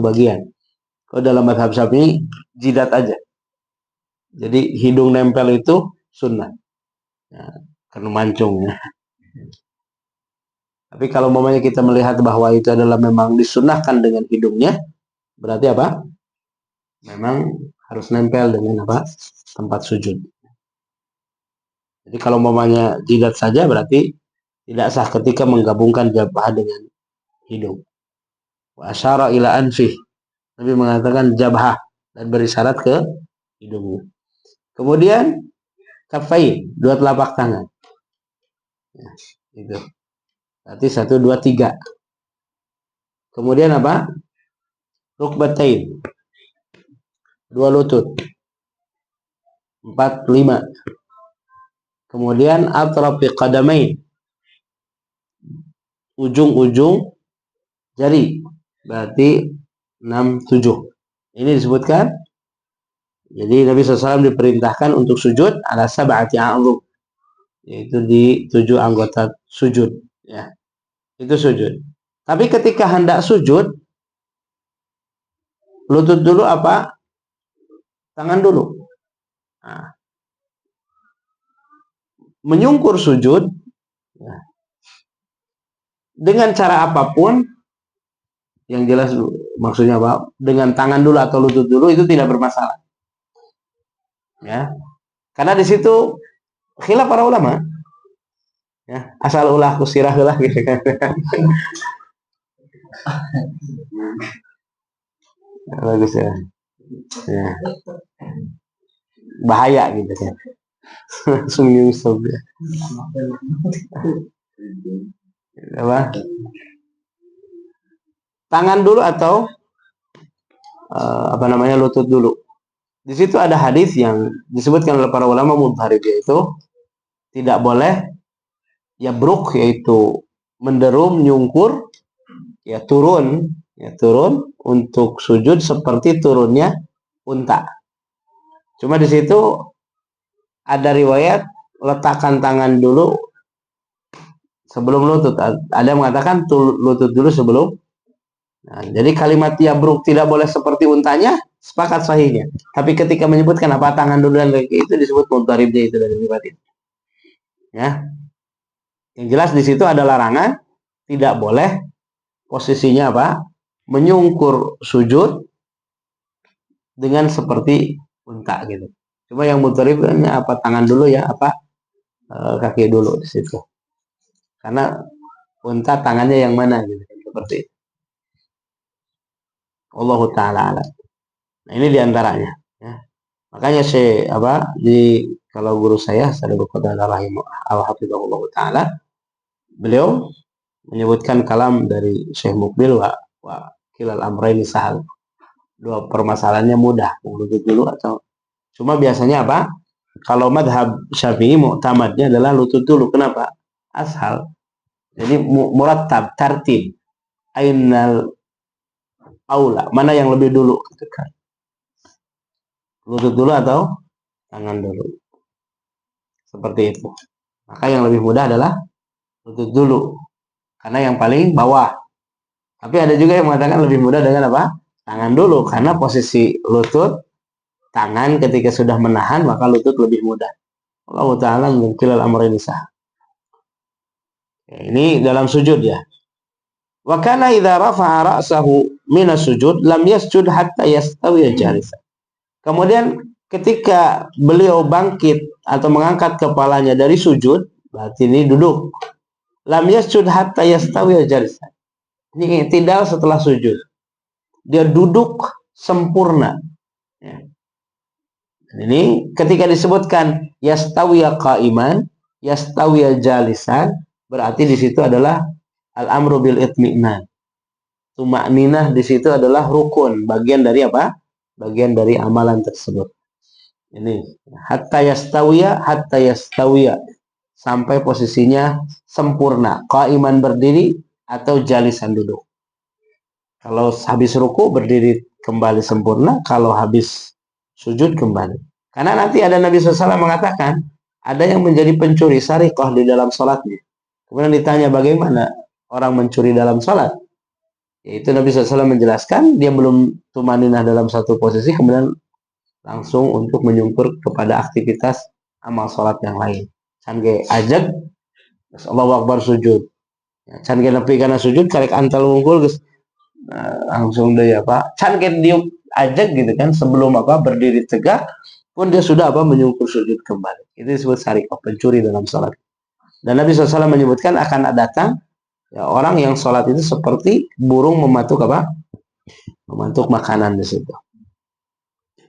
bagian. Kalau dalam mazhab Syafi'i jidat aja. Jadi hidung nempel itu sunnah. Ya, karena mancungnya. Tapi kalau umpamanya kita melihat bahwa itu adalah memang disunahkan dengan hidungnya, berarti apa? Memang harus nempel dengan tempat sujud. Jadi kalau umpamanya jidat saja berarti tidak sah ketika menggabungkan jabhah dengan hidung. Wa asyara ila anfih. Nabi mengatakan jabhah dan berisyarat ke hidungnya. Kemudian kafai, 2 telapak tangan. Ya, itu. Berarti 1, 2, 3. Kemudian rukbatain. 2 lutut. 4, 5. Kemudian atrafi qadamain. Ujung-ujung jari. Berarti 6, 7. Ini disebutkan. Jadi Nabi SAW diperintahkan untuk sujud ala sab'ati a'dhum, yaitu di 7 anggota sujud. Ya, itu sujud. Tapi ketika hendak sujud, lutut dulu tangan dulu. Nah, menyungkur sujud, ya, dengan cara apapun, yang jelas maksudnya dengan tangan dulu atau lutut dulu itu tidak bermasalah. Ya, karena di situ khilaf para ulama. Ya, asal ulah kusirah lah gitu kan. Bagus ya. Ya. Bahaya gitu kan. Langsung nyusup ya. Tangan dulu atau lutut dulu. Di situ ada hadis yang disebutkan oleh para ulama mudharib, yaitu tidak boleh yabruk, yaitu menderum, nyungkur, turun untuk sujud seperti turunnya unta. Cuma di situ ada riwayat letakkan tangan dulu sebelum lutut. Ada yang mengatakan lutut dulu sebelum. Nah, jadi kalimat yabruk tidak boleh seperti untanya, sepakat sahihnya. Tapi ketika menyebutkan apa tangan dulu dan kaki itu disebut mudharibnya itu dari riwayat itu. Ya. Yang jelas di situ ada larangan, tidak boleh posisinya apa? Menyungkur sujud dengan seperti unta gitu. Cuma yang mudharibnya apa tangan dulu ya, apa kaki dulu di situ. Karena unta tangannya yang mana gitu, seperti itu. Allahu taala alam. Nah, ini diantaranya. Ya. Makanya kalau guru saya Syarif Qadar rahimahullah taala, beliau menyebutkan kalam dari Syekh Mukbil wa kilal amraini sahal. Dua permasalahannya mudah, lutut dulu atau cuma biasanya apa? Kalau madhab Syafi'i mu'tamadnya adalah lutut dulu. Kenapa? Ashal. Jadi murattab, tartib. Ainal aula, mana yang lebih dulu? Lutut dulu atau tangan dulu? Seperti itu. Maka yang lebih mudah adalah lutut dulu. Karena yang paling bawah. Tapi ada juga yang mengatakan lebih mudah dengan apa? Tangan dulu. Karena posisi lutut, tangan ketika sudah menahan, maka lutut lebih mudah. Allah Ta'ala mungkin al-amrin sah. Ini dalam sujud ya. Wa kana idza rafa'a ra'sahu min as-sujud lam yasjud hatta yastawi jalisan. Kemudian ketika beliau bangkit atau mengangkat kepalanya dari sujud, berarti ini duduk. Lam yasjud hatta yastawi jalisan. Ini tidak setelah sujud. Dia duduk sempurna. Ya. Ini ketika disebutkan yastawiya qa'iman, yastawiya jalisan, berarti di situ adalah al-amru bil itmi'nan. Tuma'ninah di situ adalah rukun, bagian dari apa? Bagian dari amalan tersebut. Ini hatta yastawiya sampai posisinya sempurna, qa'iman berdiri atau jalisan duduk. Kalau habis ruku berdiri kembali sempurna, kalau habis sujud kembali. Karena nanti ada Nabi SAW mengatakan ada yang menjadi pencuri sariqah di dalam sholatnya. Kemudian ditanya bagaimana orang mencuri dalam sholat. Yaitu Nabi SAW menjelaskan dia belum tumaninah dalam satu posisi kemudian langsung untuk menyungkur kepada aktivitas amal sholat yang lain. Canggih ajak, Allahu Akbar sujud. Canggih nepi karena sujud karek antal wungkul langsung dia apa? Canggih diuk ajak gitu kan sebelum apa berdiri tegak pun dia sudah apa menyungkur sujud kembali. Itu disebut sariqah, pencuri dalam sholat. Dan Nabi SAW menyebutkan akan datang ya, orang yang sholat itu seperti burung mematuk apa? Mematuk makanan di situ.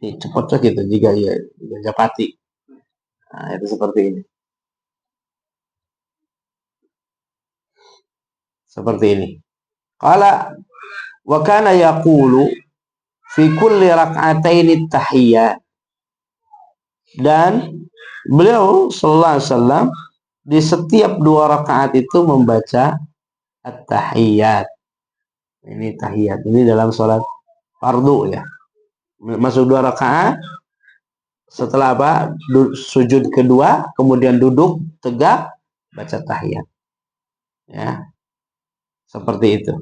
Ini cepat gitu jika ya japati. Nah, itu seperti ini. Seperti ini. Qala wa kana yaqulu fi kulli rak'ataini tahiyyat. Dan beliau sallallahu alaihi wasallam di setiap 2 rakaat itu membaca at-tahiyyat. Ini tahiyat. Ini dalam sholat fardu ya. Masuk 2 rakaat. Setelah apa? Sujud kedua, kemudian duduk tegak, baca tahiyat. Ya. Seperti itu.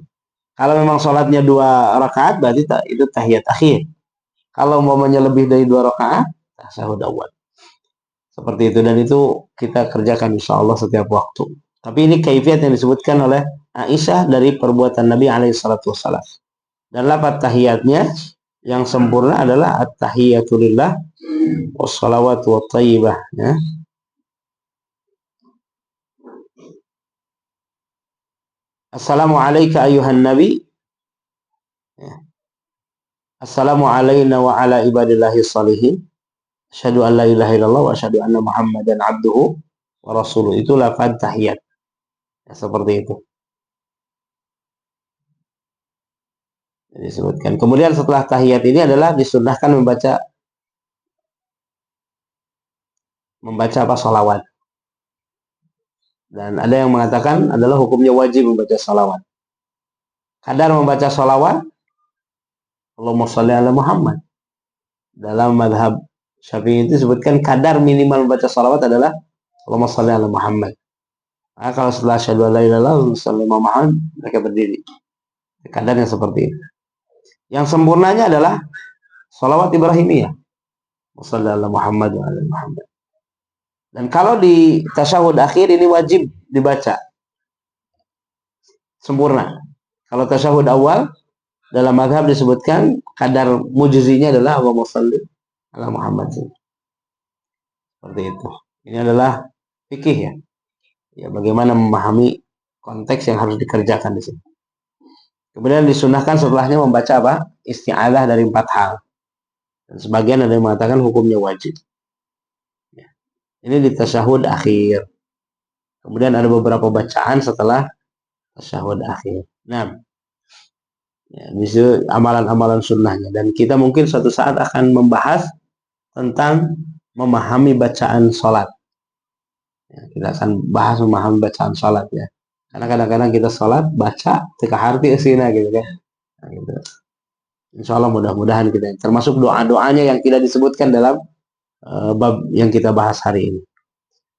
Kalau memang sholatnya 2 rakaat, berarti itu tahiyat akhir. Kalau umpamanya lebih dari 2 rakaat, tasyahud awal. Seperti itu, dan itu kita kerjakan insya Allah setiap waktu. Tapi ini kaifiat yang disebutkan oleh Aisyah dari perbuatan Nabi alaihissalam. Dan lafaz tahiyatnya yang sempurna adalah at-tahiyatu lillah wassalawatu wattayyibah ya. Assalamu alayka ayuhan nabi ya. Assalamu alayna wa ala ibadillahi salihin. Asyhadu an la ilaha illallah wa asyhadu anna Muhammadan abduhu wa rasuluh. Itu lafaz tahiyat. Ya, seperti itu. Disebutkan. Kemudian setelah tahiyat ini adalah disunnahkan membaca apa sholawat. Dan ada yang mengatakan adalah hukumnya wajib membaca sholawat. Kadar membaca sholawat Allahumma sholli ala Muhammad dalam madhab Syafi'i itu disebutkan kadar minimal membaca salawat adalah Allahumma shalli ala Muhammad. Nah, kalau setelah asyhadu an la ilaha illallah sallallahu Muhammad, mereka berdiri. Kadarnya seperti itu. Yang sempurnanya adalah salawat Ibrahimiyah. Wassallallahu ala Muhammad wa ala Muhammad. Dan kalau di tasyahud akhir ini wajib dibaca sempurna. Kalau tasyahud awal dalam mazhab disebutkan kadar mujizinya adalah Allahumma shalli ala Muhammad. Seperti itu. Ini adalah fikih ya. Ya, bagaimana memahami konteks yang harus dikerjakan di sini. Kemudian disunahkan setelahnya membaca apa? Isti'adzah dari 4 hal. Dan sebagian ada yang mengatakan hukumnya wajib. Ya. Ini di tasyahud akhir. Kemudian ada beberapa bacaan setelah tasyahud akhir. Nah, ya, di situ amalan-amalan sunnahnya. Dan kita mungkin suatu saat akan membahas tentang memahami bacaan sholat. Ya, kita akan bahas memahami bacaan sholat ya. Karena kadang-kadang kita sholat, baca, teka harti esina gitu kan. Nah, gitu. Insya Allah mudah-mudahan kita, termasuk doa-doanya yang tidak disebutkan dalam bab yang kita bahas hari ini.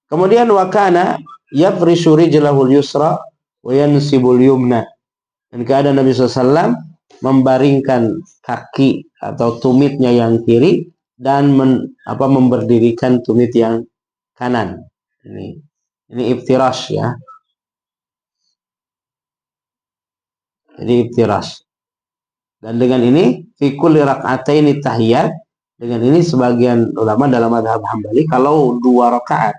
Kemudian wakana yafrishu rijlahul yusra wa yansibul yumna. Dan keadaan Nabi SAW membaringkan kaki atau tumitnya yang kiri dan memberdirikan tumit yang kanan. Ini iftirash ya. Jadi iftirash. Dan dengan ini fi kulli rak'ataini tahiyat, dengan ini sebagian ulama dalam mazhab Hambali kalau 2 rakaat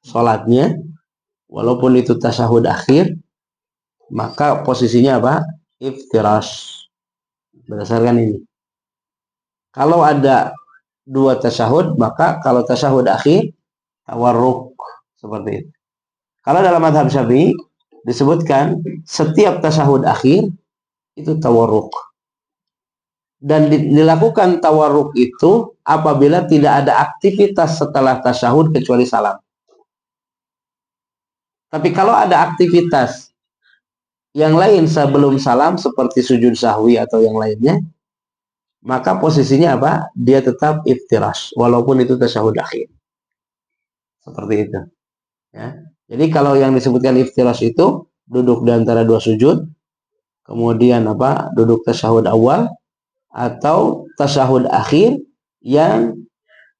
salatnya walaupun itu tasyahud akhir maka posisinya apa? Iftirash. Berdasarkan ini. Kalau ada 2 tasyahud maka kalau tasyahud akhir tawarruk seperti itu. Kalau dalam mazhab Syafi'i disebutkan setiap tasyahud akhir itu tawarruk. Dan dilakukan tawarruk itu apabila tidak ada aktivitas setelah tasyahud kecuali salam. Tapi kalau ada aktivitas yang lain sebelum salam seperti sujud sahwi atau yang lainnya, maka posisinya apa? Dia tetap iftirash walaupun itu tasyahud akhir. Seperti itu. Ya. Jadi kalau yang disebutkan iftirash itu duduk di antara 2 sujud, kemudian apa? Duduk tasyahud awal atau tasyahud akhir yang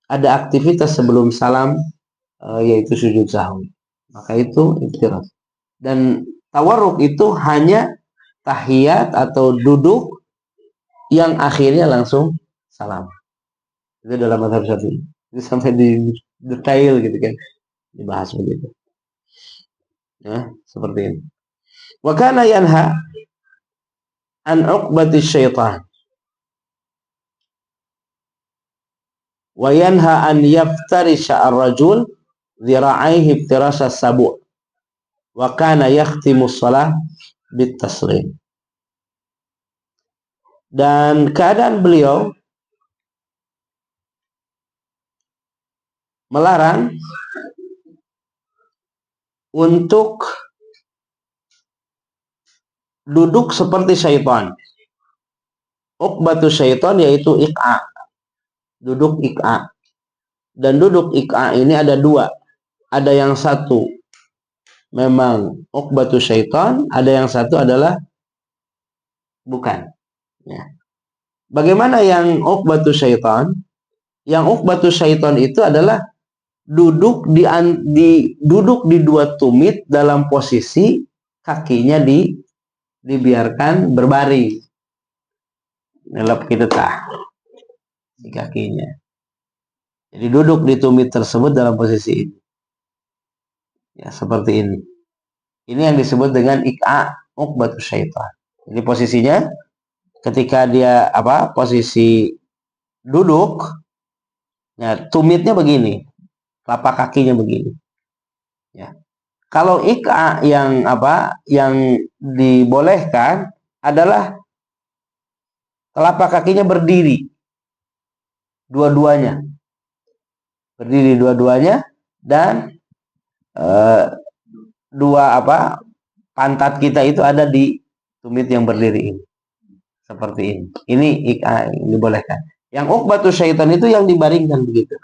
ada aktivitas sebelum salam yaitu sujud sahwi. Maka itu iftirash. Dan tawarruk itu hanya tahiyat atau duduk yang akhirnya langsung salam. Itu dalam mazhab Syafi'i. Itu sampai di detail gitu kan. Dibahas begitu. Ya, seperti ini. Wa kana yanha an uqbati syaitan. Wa yanha an yaftarisha ar-rajul dhira'aihi iftirasha sabu'. Wa kana yakhtimu shalah bit taslim. Dan keadaan beliau melarang untuk duduk seperti syaitan. Uqbatu syaitan yaitu iq'a. Duduk iq'a. Dan duduk iq'a ini ada 2. Ada yang satu memang uqbatu syaitan, ada yang satu adalah bukan. Ya. Bagaimana yang uqbatu syaitan? Yang uqbatu syaitan itu adalah duduk duduk di 2 tumit dalam posisi kakinya dibiarkan berbaring. Nelap kita tah di kakinya. Jadi duduk di tumit tersebut dalam posisi ini. Ya, seperti ini. Ini yang disebut dengan iq'a uqbatu syaitan. Jadi posisinya ketika dia posisi duduk, ya tumitnya begini. Telapak kakinya begini. Ya. Kalau iq'a yang dibolehkan adalah telapak kakinya berdiri. Dua-duanya. Berdiri dua-duanya dan pantat kita itu ada di tumit yang berdiri ini. Seperti ini. Ini iq'a yang dibolehkan. Yang ukbatu syaitan itu yang dibaringkan begitu.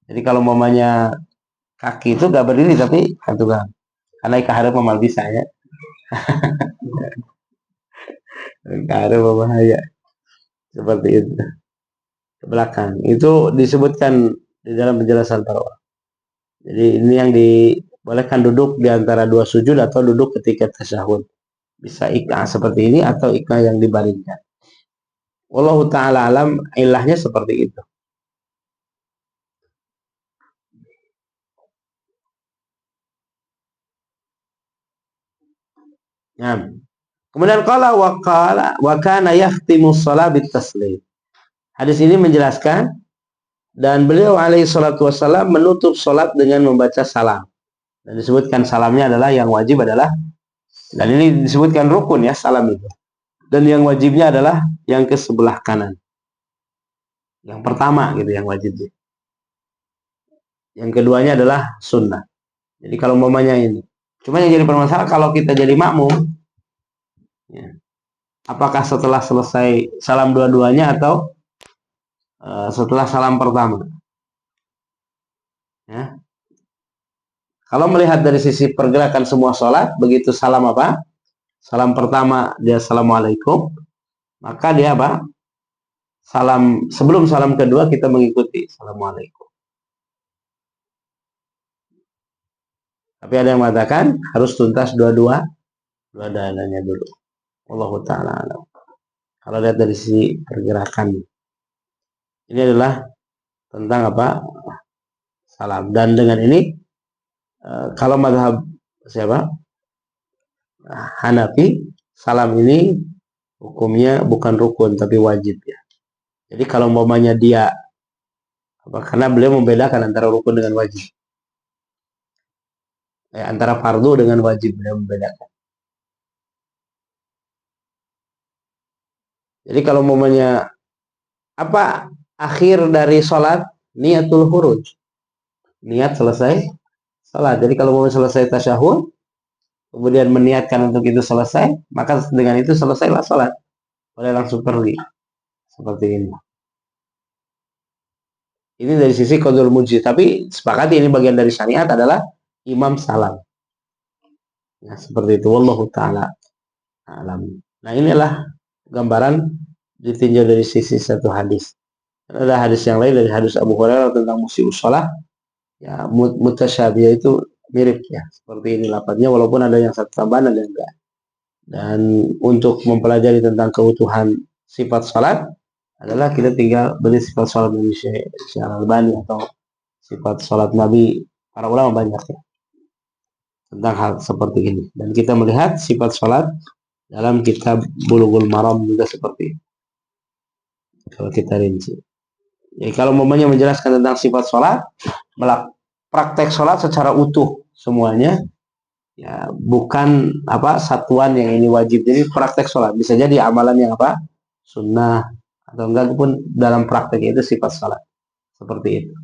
Jadi kalau mamanya kaki itu gak berdiri tapi gantungan. Karena ikaharep memal bisa ya. Ikaharep bahaya. Seperti itu. Ke belakang. Itu disebutkan di dalam penjelasan para ulama. Jadi ini yang dibolehkan duduk di antara dua sujud atau duduk ketika tasyahud. Bisa ikna seperti ini atau ikna yang dibaringkan. Wallahu ta'ala alam, ilahnya seperti itu. Nah, kemudian qala wa kana yahtimu shalah bitaslim. Hadis ini menjelaskan dan beliau alaihi salatu wassalam menutup salat dengan membaca salam. Dan disebutkan salamnya adalah yang wajib adalah, dan ini disebutkan rukun ya salam itu. Dan yang wajibnya adalah yang ke sebelah kanan. Yang pertama gitu yang wajib. Yang keduanya adalah sunnah. Jadi kalau mamanya ini. Cuma yang jadi permasalahan kalau kita jadi makmum, ya, apakah setelah selesai salam dua-duanya atau setelah salam pertama? Ya. Kalau melihat dari sisi pergerakan semua sholat, begitu salam apa? Salam pertama dia assalamualaikum, maka dia apa? Salam sebelum salam kedua kita mengikuti assalamualaikum. Tapi ada yang mengatakan harus tuntas dua-duanya dulu. Wallahu ta'ala alam. Kalau lihat dari sisi pergerakan, ini adalah tentang apa? Salam. Dan dengan ini kalau mazhab siapa? Hanafi, salam ini hukumnya bukan rukun tapi wajib ya. Jadi kalau umpamanya dia karena beliau membedakan antara rukun dengan wajib. Antara fardu dengan wajib beliau membedakan. Jadi kalau umpamanya apa akhir dari sholat? Niatul huruj. Niat selesai sholat. Jadi kalau mau selesai tasyahud, kemudian meniatkan untuk itu selesai, maka dengan itu selesailah sholat. Boleh langsung pergi. Seperti ini. Ini dari sisi qaulul mujtahid. Tapi sepakati ini bagian dari syariat adalah imam salam. Ya, seperti itu. Wallahu ta'ala alam. Nah inilah gambaran ditinjau dari sisi satu hadis. Ada hadis yang lain dari hadis Abu Hurairah tentang musii'us shalah. Ya, mutasyabih itu mirip ya. Seperti ini lafadznya walaupun ada yang satu tambahan ada yang enggak. Dan untuk mempelajari tentang keutuhan sifat salat adalah kita tinggal beli sifat salat Nabi Syekh Al-Albani atau sifat salat Nabi, para ulama banyak ya tentang hal seperti ini. Dan kita melihat sifat salat dalam kitab Bulughul Maram juga seperti itu. Kalau kita rinci. Jadi kalau momennya menjelaskan tentang sifat salat, praktek salat secara utuh semuanya, ya bukan apa satuan yang ini wajib. Jadi praktek salat bisa jadi amalan yang apa sunnah atau enggak pun dalam praktek itu sifat salat seperti itu.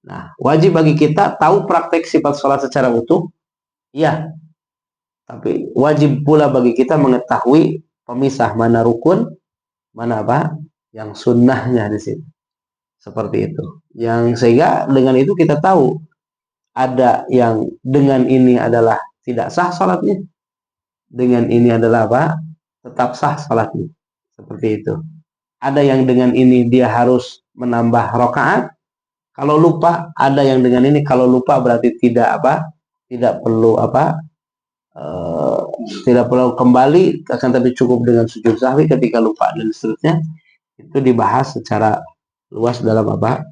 Nah wajib bagi kita tahu praktek sifat salat secara utuh, iya. Tapi wajib pula bagi kita mengetahui pemisah mana rukun, mana apa yang sunnahnya di situ. Seperti itu. Yang sehingga dengan itu kita tahu ada yang dengan ini adalah tidak sah salatnya. Dengan ini adalah apa? Tetap sah salatnya. Seperti itu. Ada yang dengan ini dia harus menambah rakaat. Kalau lupa, ada yang dengan ini kalau lupa berarti tidak apa? Tidak perlu apa? Tidak perlu kembali, akan tapi cukup dengan sujud sahwi ketika lupa dan seterusnya. Itu dibahas secara luas dalam apa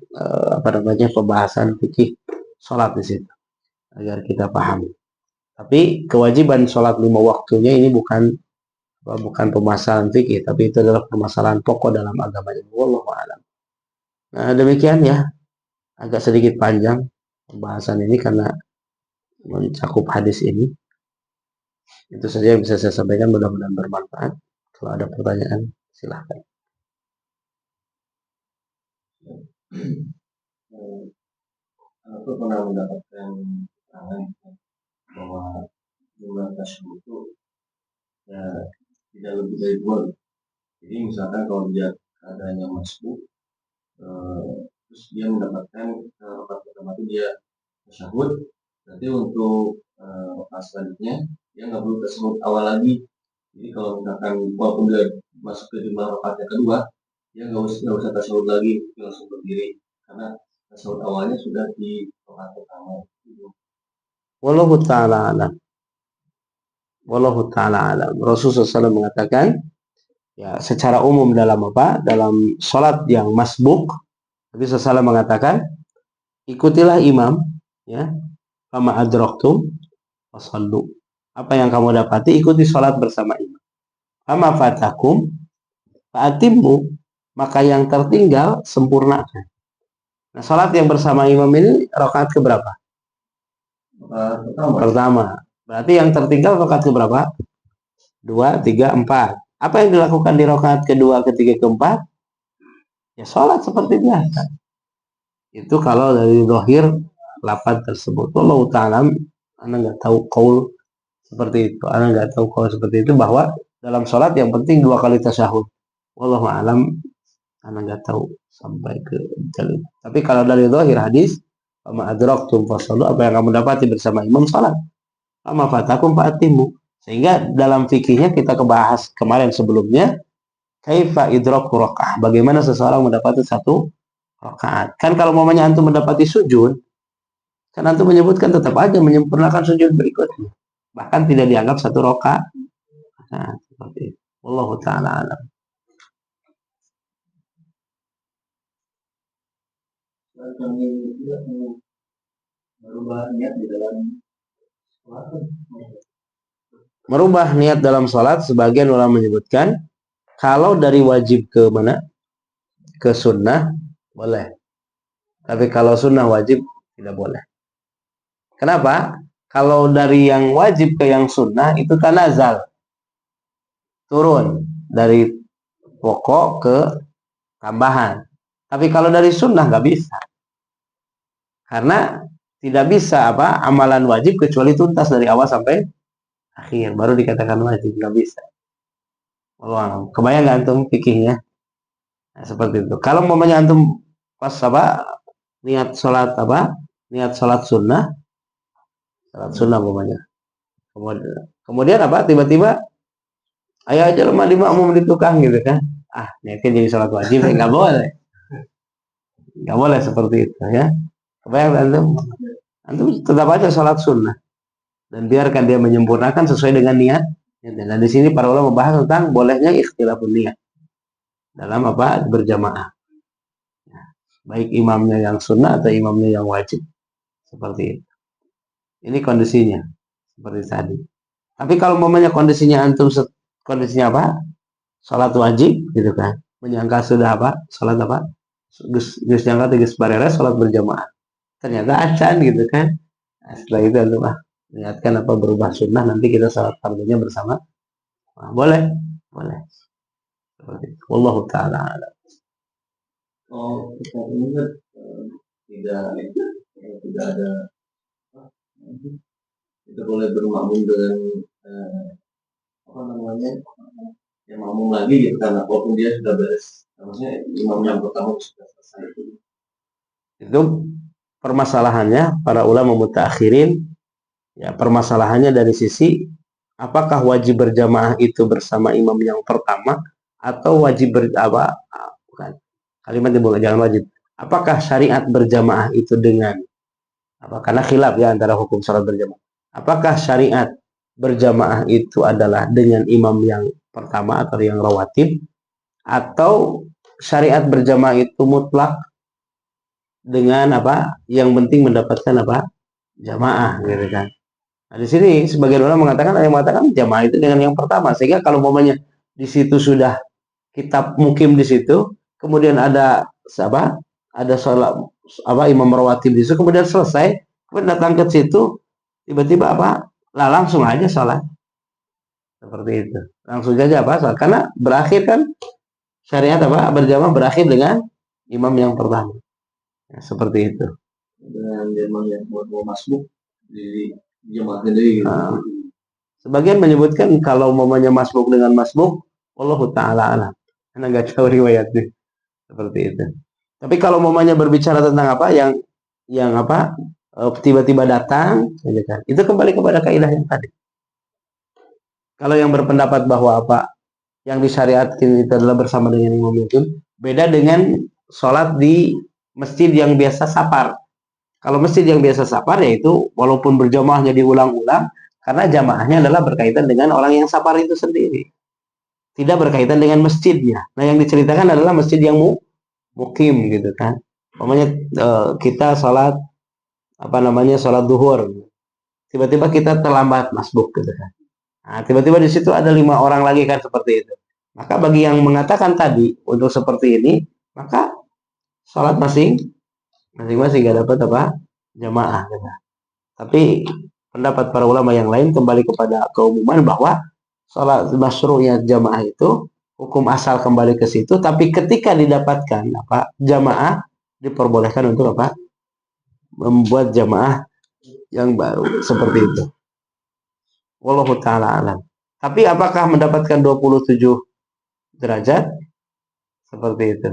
namanya pembahasan fikih salat di situ agar kita pahami. Tapi kewajiban sholat 5 waktunya ini bukan permasalahan fikih, tapi itu adalah permasalahan pokok dalam agama ini. Wallahu a'lam. Nah, demikian ya. Agak sedikit panjang pembahasan ini karena mencakup hadis ini. Itu saja yang bisa saya sampaikan, mudah-mudahan bermanfaat. Kalau ada pertanyaan, silahkan. Aku pernah mendapatkan keterangan bahwa jumlah tasyahud itu ya tidak lebih dari 2. Jadi misalkan kalau dia keadaannya masbuk terus dia mendapatkan rakaat pertama itu dia tasyahud, berarti untuk rakaat selanjutnya dia nggak perlu tasyahud awal lagi. Jadi kalau misalkan walaupun dia masuk ke jumlah rakaat yang kedua, dia nggak usah tasyahud lagi, dia langsung berdiri karena tasyahud awalnya sudah di rakaat pertama. Wallahu ta'ala alam. Wallahu ta'ala alam. Rasulullah SAW mengatakan, ya secara umum dalam apa? Dalam sholat yang masbuk, Nabi SAW mengatakan, ikutilah imam, ya. Kama adraktum fasallu. Apa yang kamu dapati, ikuti sholat bersama imam. Kama fatakum fa'atimmu. Maka yang tertinggal sempurnakan. Nah, sholat yang bersama imam ini rakaat keberapa? Pertama. Berarti yang tertinggal rakaat keberapa? 2, 3, 4. Apa yang dilakukan di rakaat kedua, ketiga, keempat? Ya sholat seperti biasa. Itu kalau dari zahir lapan tersebut. Wallahu ta'ala, Anda nggak tahu qaul seperti itu. Anda nggak tahu qaul seperti itu bahwa dalam sholat yang penting 2 kali tasyahud. Wallahu a'lam, Anda nggak tahu sampai ke dalil. Tapi kalau dari zahir hadis, "Kama adraktum fasallu," apa yang kamu dapati bersama imam salat. "Kama fatakum fa'atimu." Sehingga dalam fikihnya kita kebahas kemarin sebelumnya, kaifa idraku rakaah, bagaimana seseorang mendapati satu rakaat. Kan kalau mamanya antum mendapati sujud, kan antum menyebutkan tetap aja menyempurnakan sujud berikutnya. Bahkan tidak dianggap satu rakaat. Nah, seperti itu. Wallahu ta'ala alam. Kami tidak merubah niat di dalam sholat. Merubah niat dalam sholat, sebagian ulama menyebutkan kalau dari wajib ke mana? Ke sunnah boleh. Tapi kalau sunnah wajib tidak boleh. Kenapa? Kalau dari yang wajib ke yang sunnah itu tanazal. Turun dari pokok ke tambahan. Tapi kalau dari sunnah nggak bisa. Karena tidak bisa amalan wajib kecuali tuntas dari awal sampai akhir. Baru dikatakan wajib, nggak bisa. Allah, kebayang nggak antum fikihnya? Nah, seperti itu. Kalau umpamanya antum pas niat sholat niat sholat sunnah umpamanya. Kemudian tiba-tiba ayo aja lemah di makmum di tukang gitu kan? Niatnya jadi sholat wajib, nggak boleh. Nggak boleh seperti itu ya. Kebayang antum tetap aja sholat sunnah dan biarkan dia menyempurnakan sesuai dengan niat. Dan di sini para ulama membahas tentang bolehnya ikhtilafun niat dalam berjamaah. Baik imamnya yang sunnah atau imamnya yang wajib. Seperti itu. Ini kondisinya seperti tadi. Tapi kalau umpamanya kondisinya antum kondisinya sholat wajib gitu kan. Menyangka sudah sholat Gus nyangka geus bareres sholat berjamaah. Ternyata acan gitu kan. Nah, setelah itu antum niatkan berubah sunnah, nanti kita sholat fardunya bersama. Boleh. Seperti itu. Wallahu ta'ala a'lam. Oh, kita ini kan tidak ada kita boleh bermakmum dengan yang makmum lagi gitu karena walaupun dia sudah beres, maksudnya imam yang pertama sudah selesai itu permasalahannya para ulama mutakhirin. Ya, permasalahannya dari sisi apakah wajib berjamaah itu bersama imam yang pertama atau wajib bukan. Kalimatnya bukan, jangan wajib. Apakah syariat berjamaah itu dengan karena khilaf ya antara hukum salat berjamaah. Apakah syariat berjamaah itu adalah dengan imam yang pertama atau yang rawatib, atau syariat berjamaah itu mutlak dengan yang penting mendapatkan jamaah gitu kan. Nah, di sini sebagian orang mengatakan jamaah itu dengan yang pertama, sehingga kalau umpamanya di situ sudah kitab mukim di situ, kemudian ada sholat imam rawatib di situ, kemudian selesai, kemudian datang ke situ, tiba-tiba langsung aja sholat seperti itu, langsung saja sholat, karena berakhir kan syariat berjamaah berakhir dengan imam yang pertama ya, seperti itu. dengan imam yang mau masuk di jamaah sendiri gitu. Sebagian menyebutkan kalau umpamanya masbuk dengan masbuk, wallahu ta'ala alam. Karena nggak tahu riwayatnya seperti itu. Tapi kalau mamanya berbicara tentang apa yang apa tiba-tiba datang, gitu kan, itu kembali kepada kaidah yang tadi. Kalau yang berpendapat bahwa apa yang disyariatkan itu adalah bersama dengan imam itu, beda dengan sholat di masjid yang biasa safar. Kalau masjid yang biasa safar yaitu walaupun berjamaahnya diulang-ulang, karena jamaahnya adalah berkaitan dengan orang yang safar itu sendiri, tidak berkaitan dengan masjidnya. Nah, yang diceritakan adalah masjid yang mukim gitu kan. Umpamanya kita sholat apa namanya sholat duhur, tiba-tiba kita terlambat masbuk gitu kan. Nah, tiba-tiba di situ ada 5 orang lagi kan seperti itu. Maka bagi yang mengatakan tadi untuk seperti ini, maka sholat masing-masing gak dapat apa jamaah. Gitu. Tapi pendapat para ulama yang lain kembali kepada keumuman bahwa sholat masyru'nya jamaah itu hukum asal kembali ke situ. Tapi ketika didapatkan apa jamaah diperbolehkan untuk apa membuat jamaah yang baru seperti itu. Wallahu ta'ala alam. Tapi apakah mendapatkan 27 derajat? Seperti itu.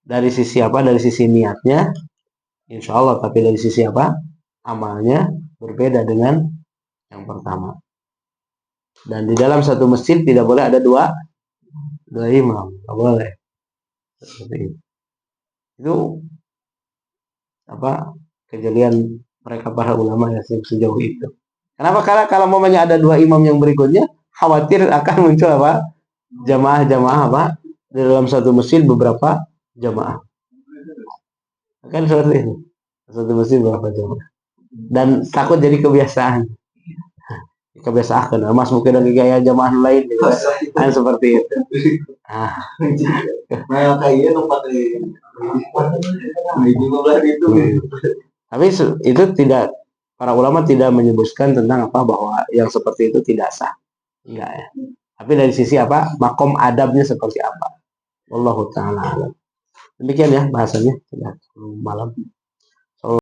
Dari sisi apa? Dari sisi niatnya, insya Allah. Tapi dari sisi apa? Amalnya berbeda dengan yang pertama. Dan di dalam satu masjid tidak boleh ada dua imam. Tidak boleh. Seperti itu. Itu apa? Kejelian mereka para ulama ya sejauh itu. Kenapa? Karena kalau mamanya ada 2 imam yang berikutnya, khawatir akan muncul apa? Jamaah-jamaah apa? Di dalam satu masjid beberapa jamaah. Kan seperti itu. Satu masjid beberapa jamaah. Dan takut jadi kebiasaan. Kebiasaan. Mas mungkin ada gaya jamaah lain gitu. Kan seperti itu. Nah, kayaknya tempat di 15 itu. Tapi itu tidak, para ulama tidak menyebutkan tentang apa bahwa yang seperti itu tidak sah. Enggak ya. Tapi dari sisi apa? Makom adabnya seperti apa? Wallahu ta'ala alam. Demikian ya bahasanya. Sudah malam.